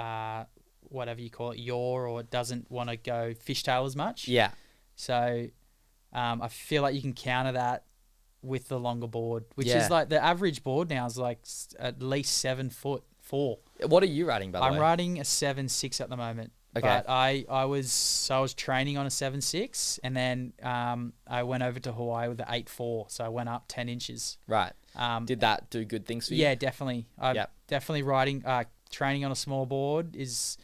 whatever you call it, yaw, or it doesn't want to go fishtail as much. Yeah. So I feel like you can counter that with the longer board, which Yeah. is like the average board now is like at least 7'4". What are you riding, by the way? I'm riding a 7.6 at the moment. Okay. But I was training on a 7.6, and then I went over to Hawaii with the 8.4, so I went up 10 inches. Right. Did that do good things for you? Yeah, definitely. Yep. Definitely training on a small board is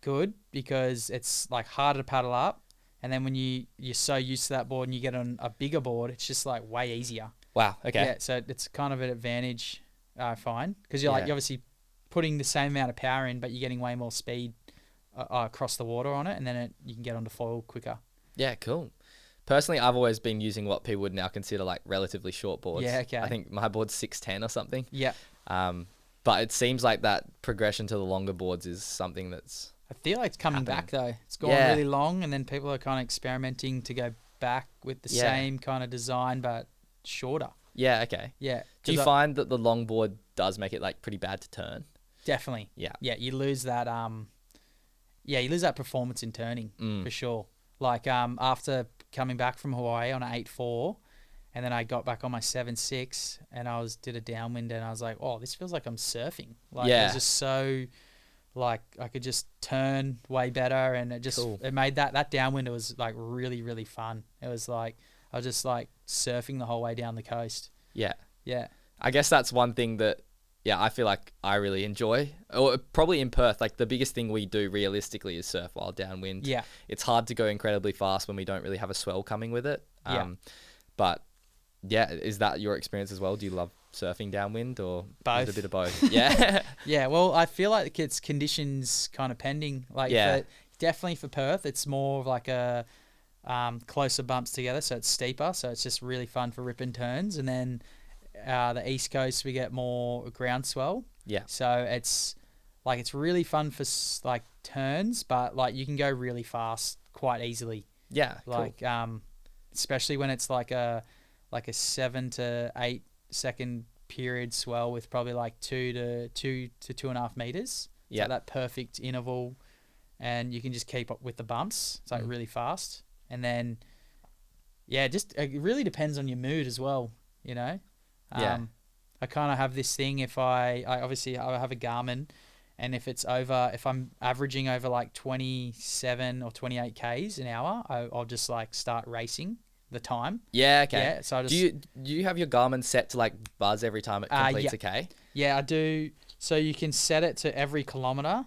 good because it's like harder to paddle up, and then when you're so used to that board and you get on a bigger board, it's just like way easier. Wow. Okay. Yeah, so it's kind of an advantage, I find, because you're obviously putting the same amount of power in, but you're getting way more speed across the water on it, and then you can get onto foil quicker. Yeah, cool. Personally, I've always been using what people would now consider like relatively short boards. Yeah, okay. I think my board's 6'10" or something. Yeah. But it seems like that progression to the longer boards is something that's... I feel like it's coming back though. It's gone really long, and then people are kind of experimenting to go back with the same kind of design but shorter. Yeah, okay. Yeah. Do you find that the long board does make it like pretty bad to turn? Definitely. Yeah. Yeah, you lose that you lose that performance in turning for sure. Like after coming back from Hawaii on an 8.4, and then I got back on my 7.6, and I did a downwind, and I was like, oh, this feels like I'm surfing. Like it was just so, like I could just turn way better, and it made that downwind, it was like really, really fun. It was like I was just like surfing the whole way down the coast. Yeah. Yeah. I guess that's one thing that, I feel like I really enjoy. Or probably in Perth, like the biggest thing we do realistically is surf while downwind. Yeah. It's hard to go incredibly fast when we don't really have a swell coming with it. But yeah, is that your experience as well? Do you love surfing downwind, or both? Is it a bit of both? Yeah. Yeah. Well, I feel like it's conditions kind of pending. Like definitely for Perth, it's more of like a closer bumps together, so it's steeper, so it's just really fun for rip and turns. And then the East Coast, we get more ground swell. Yeah. So it's really fun for like turns, but like you can go really fast quite easily. Yeah. Like cool. Especially when it's like a 7 to 8 second period swell with probably like 2 to 2.5 meters. Yeah. So that perfect interval, and you can just keep up with the bumps. It's like really fast. And then, it really depends on your mood as well, you know? I kind of have this thing, if I obviously I have a Garmin, and if I'm averaging over like 27 or 28 Ks an hour, I'll just like start racing the time. Yeah, okay. Yeah, so I just, do you have your Garmin set to like buzz every time it completes a K? Yeah, I do. So you can set it to every kilometer.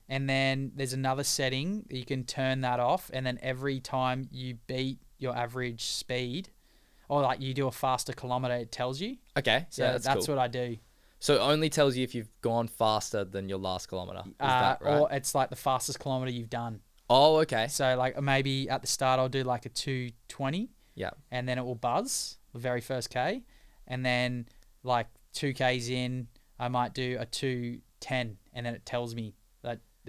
And then there's another setting you can turn that off, and then every time you beat your average speed, or like you do a faster kilometer, it tells you. Okay, so that's cool. What I do. So it only tells you if you've gone faster than your last kilometer. Is that right? Or it's like the fastest kilometer you've done. Oh, okay. So like maybe at the start I'll do like a 2:20. Yeah. And then it will buzz the very first K, and then like 2 Ks in, I might do a 2:10, and then it tells me.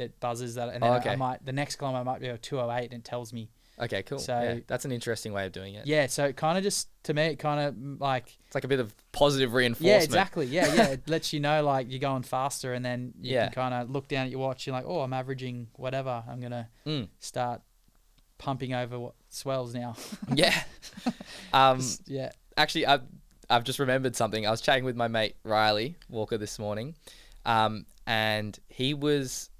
It buzzes that, and then the next kilometer might be a 2:08, and it tells me. Okay, cool. So that's an interesting way of doing it. Yeah, so it kind of just, to me, it kind of like, it's like a bit of positive reinforcement. Yeah, exactly. Yeah. It lets you know like you're going faster, and then you can kind of look down at your watch. You're like, oh, I'm averaging whatever. I'm gonna start pumping over swells now. Yeah. Actually, I've just remembered something. I was chatting with my mate Riley Walker this morning, and he was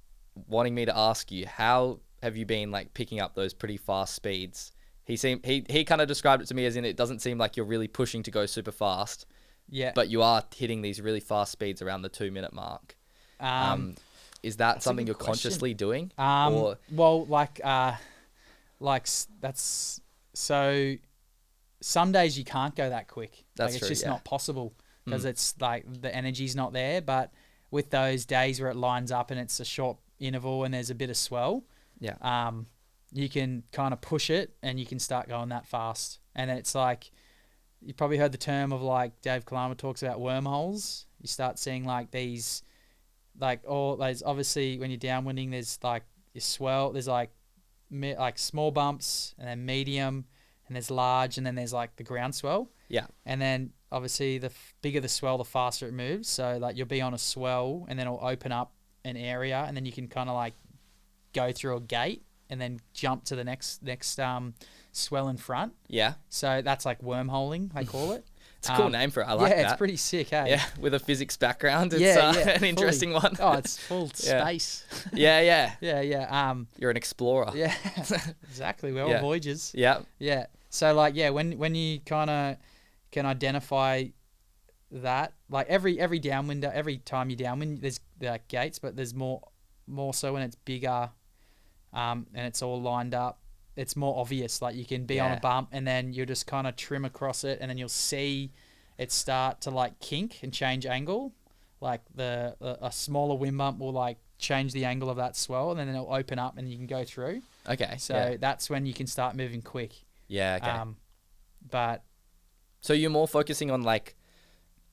wanting me to ask you, how have you been like picking up those pretty fast speeds? He kind of described it to me as in, it doesn't seem like you're really pushing to go super fast. Yeah. But you are hitting these really fast speeds around the 2-minute mark. Is that something you're consciously doing? Well, that's so. Some days you can't go that quick. That's like, true. It's just not possible because it's like the energy's not there. But with those days where it lines up and it's a short interval and there's a bit of swell, you can kind of push it and you can start going that fast. And it's like, you probably heard the term of like Dave Kalama talks about wormholes. You start seeing like these, like all those, obviously when you're downwinding, there's like your swell, there's like small bumps, and then medium, and there's large, and then there's like the ground swell. Yeah. And then obviously the bigger the swell, the faster it moves. So like you'll be on a swell, and then it'll open up an area, and then you can kind of like go through a gate and then jump to the next swell in front. Yeah. So that's like wormholing, they call it. It's a cool name for it. I like that. Yeah, it's pretty sick, hey? Yeah, with a physics background. It's Yeah, an fully. interesting one. Oh, it's full Yeah. space. Yeah. Yeah. You're an explorer. Yeah, exactly. We're Yeah. all voyagers. Yeah. Yeah. So like, yeah, when you kind of can identify that, like every downwind, every time you downwind, there's like gates, but there's more so when it's bigger, and it's all lined up. It's more obvious. Like you can be on a bump, and then you'll just kind of trim across it, and then you'll see it start to like kink and change angle. Like a smaller wind bump will like change the angle of that swell, and then it'll open up, and you can go through. Okay. So that's when you can start moving quick. Yeah. Okay. But So you're more focusing on like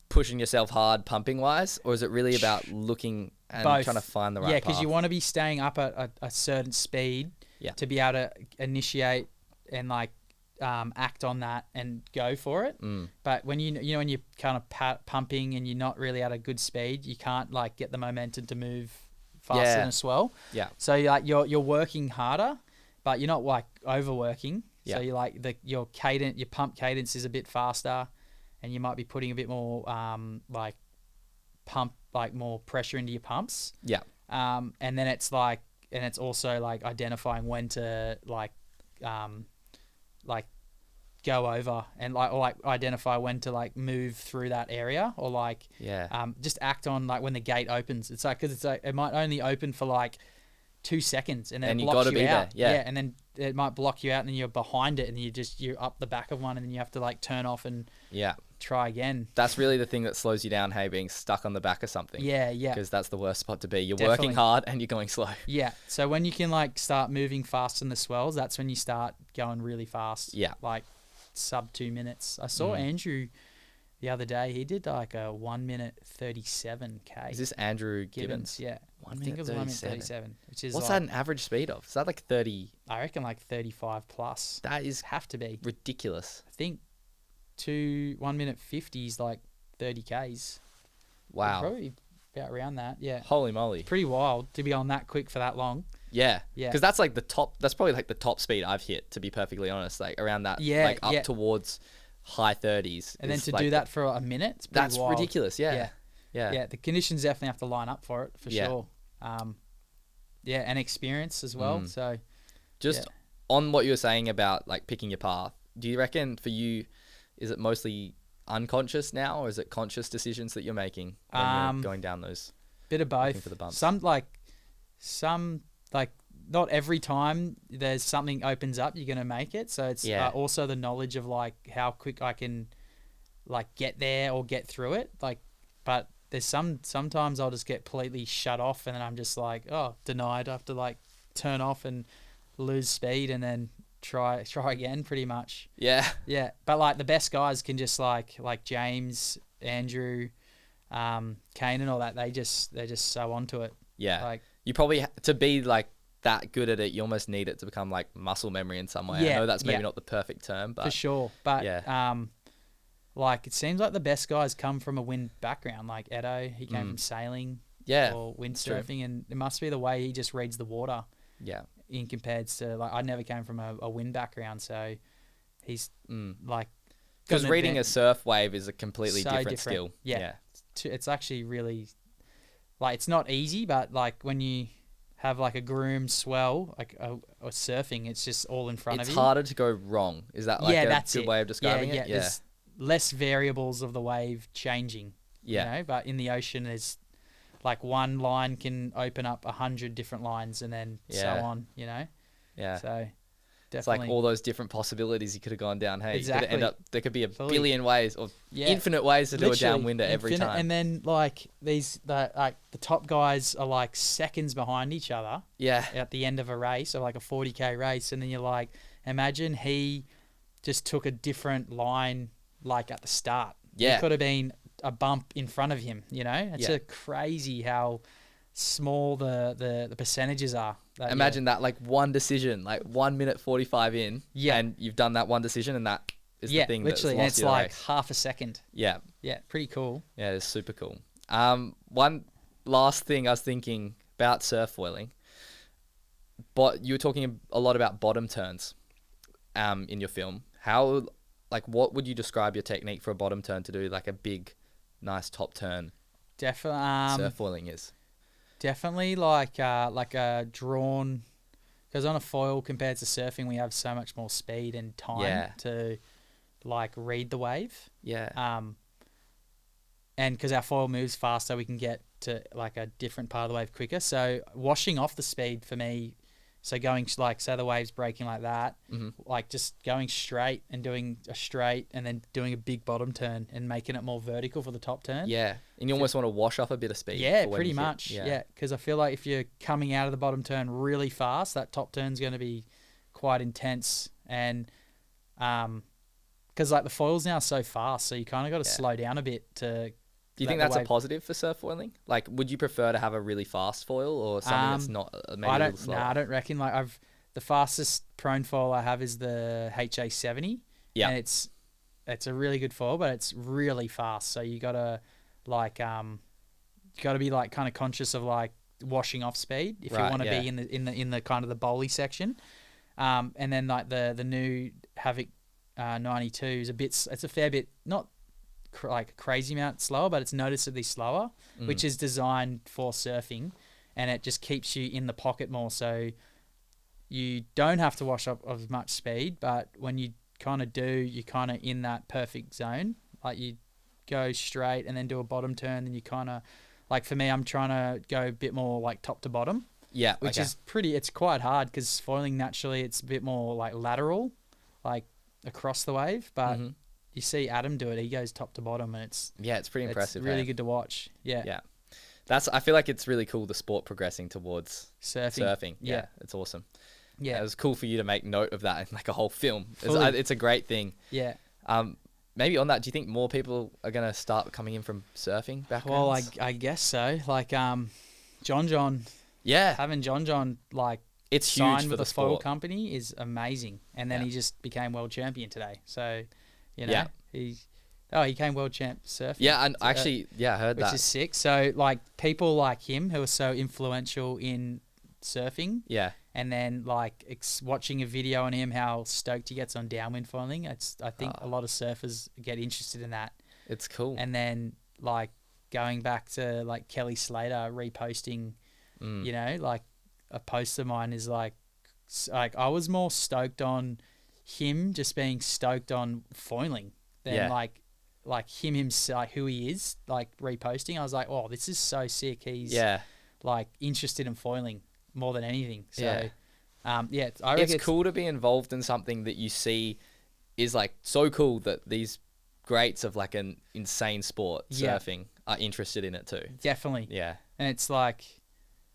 pushing yourself hard pumping wise, or is it really about looking and both. trying to find the right Yeah, path? because you want to be staying up at a certain speed to be able to initiate and like act on that and go for it. But when you know when you're kind of pumping and you're not really at a good speed, you can't like get the momentum to move faster than a swell. Yeah. So you're working harder, but you're not like overworking. Yeah. So you like your pump cadence is a bit faster, and you might be putting a bit more more pressure into your pumps. Yeah. And then it's like, and it's also like identifying when to like go over and like identify when to like move through that area, or like just act on like when the gate opens. It's like, because it's like it might only open for like 2 seconds, and then And it you blocks gotta you be out. there, yeah. And then it might block you out, and then you're behind it, and you're up the back of one, and then you have to like turn off and try again. That's really the thing that slows you down, hey, being stuck on the back of something. Yeah. Because that's the worst spot to be. You're Definitely. working hard and you're going slow. Yeah. So when you can like start moving fast in the swells, that's when you start going really fast. Yeah. Like sub 2 minutes. I saw Andrew the other day. He did like a 1 minute 37K. Is this Andrew Gibbons? Yeah. 1 I think it was 1 minute 37. 37, which is What's like, that an average speed of? Is that like 30? I reckon like 35 plus. That is Have to be. ridiculous. I think 1 minute 50 is like 30Ks. Wow. Probably about around that. Yeah. Holy moly. Pretty wild to be on that quick for that long. Yeah. Yeah. Because that's like that's probably like the top speed I've hit, to be perfectly honest. Like around that, like up towards high 30s. And then is to like do that for a minute, it's pretty that's wild. ridiculous. Yeah. Yeah, the conditions definitely have to line up for it, for sure. And experience as well. So just on what you were saying about like picking your path, do you reckon for you, is it mostly unconscious now, or is it conscious decisions that you're making when you're going down those? Bit of both. For the bumps? Some not every time there's something opens up, you're gonna make it. So it's also the knowledge of like how quick I can like get there or get through it. Like, but there's sometimes I'll just get completely shut off, and then I'm just like, oh, denied. I have to like turn off and lose speed, and then try again, pretty much. Yeah. But like the best guys can just like James, Andrew, Kane, and all that. They're just so onto it. Yeah. Like, you probably to be like that good at it, you almost need it to become like muscle memory in some way. I know that's maybe not the perfect term, but for sure. But like it seems like the best guys come from a wind background. Like Edo, he came from sailing, or windsurfing, and it must be the way he just reads the water. Yeah. In compared to like, I never came from a wind background, so he's like, because reading a surf wave is a completely so different skill. Yeah. It's actually really like, it's not easy, but like when you have like a groomed swell, like or surfing, it's just all in front of you. It's harder to go wrong. Is that like a good way of describing it? Yeah. There's less variables of the wave changing. Yeah. You know, but in the ocean, there's like one line can open up 100 different lines, and then so on. You know. Yeah. So. It's like all those different possibilities you could have gone down. Hey, exactly. You could end up, there could be a billion ways or infinite ways to do a downwinder every time. And then like the top guys are like seconds behind each other. Yeah. At the end of a race, or like a 40K race, and then you're like, imagine he just took a different line like at the start. Yeah. It could have been a bump in front of him. You know, it's a crazy how small the percentages are. Imagine that, like one decision, like 1 minute 45 in, and you've done that one decision, and that is the thing literally, that's lost and it's you the like race. half a second. Yeah, pretty cool. Yeah, it's super cool. One last thing I was thinking about surf foiling, but you were talking a lot about bottom turns, in your film. How like, what would you describe your technique for a bottom turn to do like a big, nice top turn? Definitely. Surf foiling is. Definitely like a drawn, because on a foil compared to surfing, we have so much more speed and time to like read the wave. Yeah. And because our foil moves faster, we can get to like a different part of the wave quicker. So washing off the speed for me, so going like, say the wave's breaking like that, like just going straight and doing a straight and then doing a big bottom turn and making it more vertical for the top turn. Yeah. And you almost want to wash off a bit of speed. Yeah, for when pretty you hit. much. Yeah, because I feel like if you're coming out of the bottom turn really fast, that top turn's going to be quite intense. And because like the foil's now so fast, so you kind of got to slow down a bit to. Do you think that's a positive for surf foiling? Like, would you prefer to have a really fast foil or something that's not maybe a little slower? I don't reckon. Like, the fastest prone foil I have is the HA70. Yeah, and it's a really good foil, but it's really fast. So you gotta like be like kind of conscious of like washing off speed if you want to be in the kind of the bowly section. And then like the new Havoc 92 is it's a fair bit, not like a crazy amount slower, but it's noticeably slower, which is designed for surfing, and it just keeps you in the pocket more, so you don't have to wash up as much speed, but when you kind of do, you're kind of in that perfect zone. Like you go straight and then do a bottom turn, and you kind of, like for me, I'm trying to go a bit more like top to bottom, which is it's quite hard because foiling naturally it's a bit more like lateral, like across the wave, but you see Adam do it. He goes top to bottom, and it's pretty impressive. It's really good to watch. Yeah. I feel like it's really cool the sport progressing towards surfing. Yeah, it's awesome. Yeah, it was cool for you to make note of that in like a whole film. It's a great thing. Yeah. Maybe on that, do you think more people are gonna start coming in from surfing backgrounds? Well, I guess so. Like John. Yeah. Having John like it's huge signed for with the a foil sport. company is amazing, and then he just became world champion today. So. You know, he came world champ surfing. Yeah, and actually, I heard that. Which is sick. So, like, people like him who are so influential in surfing. Yeah. And then, like, watching a video on him, how stoked he gets on downwind foiling. I think a lot of surfers get interested in that. It's cool. And then, like, going back to, like, Kelly Slater reposting, you know, like, a post of mine is, like I was more stoked on him just being stoked on foiling than like him himself, like who he is, like reposting. I was like, oh, this is so sick. He's like interested in foiling more than anything. So I reckon it's cool to be involved in something that you see is like so cool that these greats of like an insane sport, surfing, are interested in it too. Definitely. Yeah. And it's like,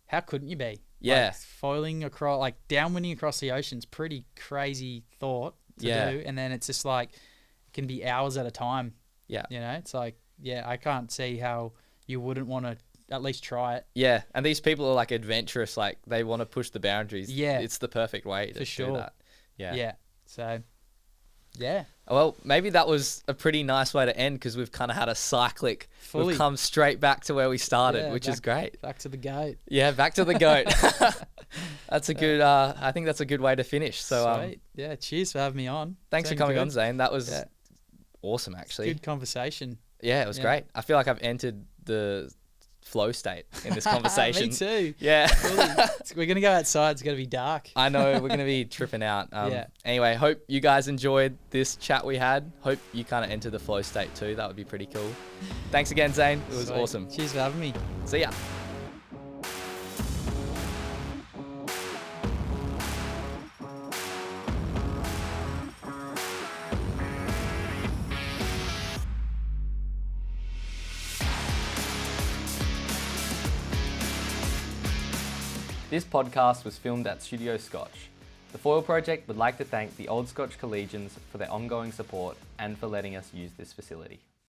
how couldn't you be? Yeah. Like foiling across, like downwinding across the ocean's pretty crazy thought to do. And then it's just like, it can be hours at a time. Yeah. You know, it's like, I can't see how you wouldn't want to at least try it. Yeah. And these people are like adventurous, like they want to push the boundaries. Yeah. It's the perfect way to do that. Yeah. Yeah. So, yeah. Well, maybe that was a pretty nice way to end because we've kind of had a cyclic. We've come straight back to where we started, which is great. Back to the goat. Yeah, back to the goat. That's a good. I think that's a good way to finish. So, sweet. Yeah. Cheers for having me on. Thanks for coming on, Zane. That was awesome, actually. Good conversation. Yeah, it was great. I feel like I've entered the flow state in this conversation. Me too. Yeah. We're going to go outside. It's going to be dark. I know. We're going to be tripping out. Anyway, hope you guys enjoyed this chat we had. Hope you kind of enter the flow state too. That would be pretty cool. Thanks again, Zane. It was awesome. Cheers for having me. See ya. This podcast was filmed at Studio Scotch. The Foil Project would like to thank the Old Scotch Collegians for their ongoing support and for letting us use this facility.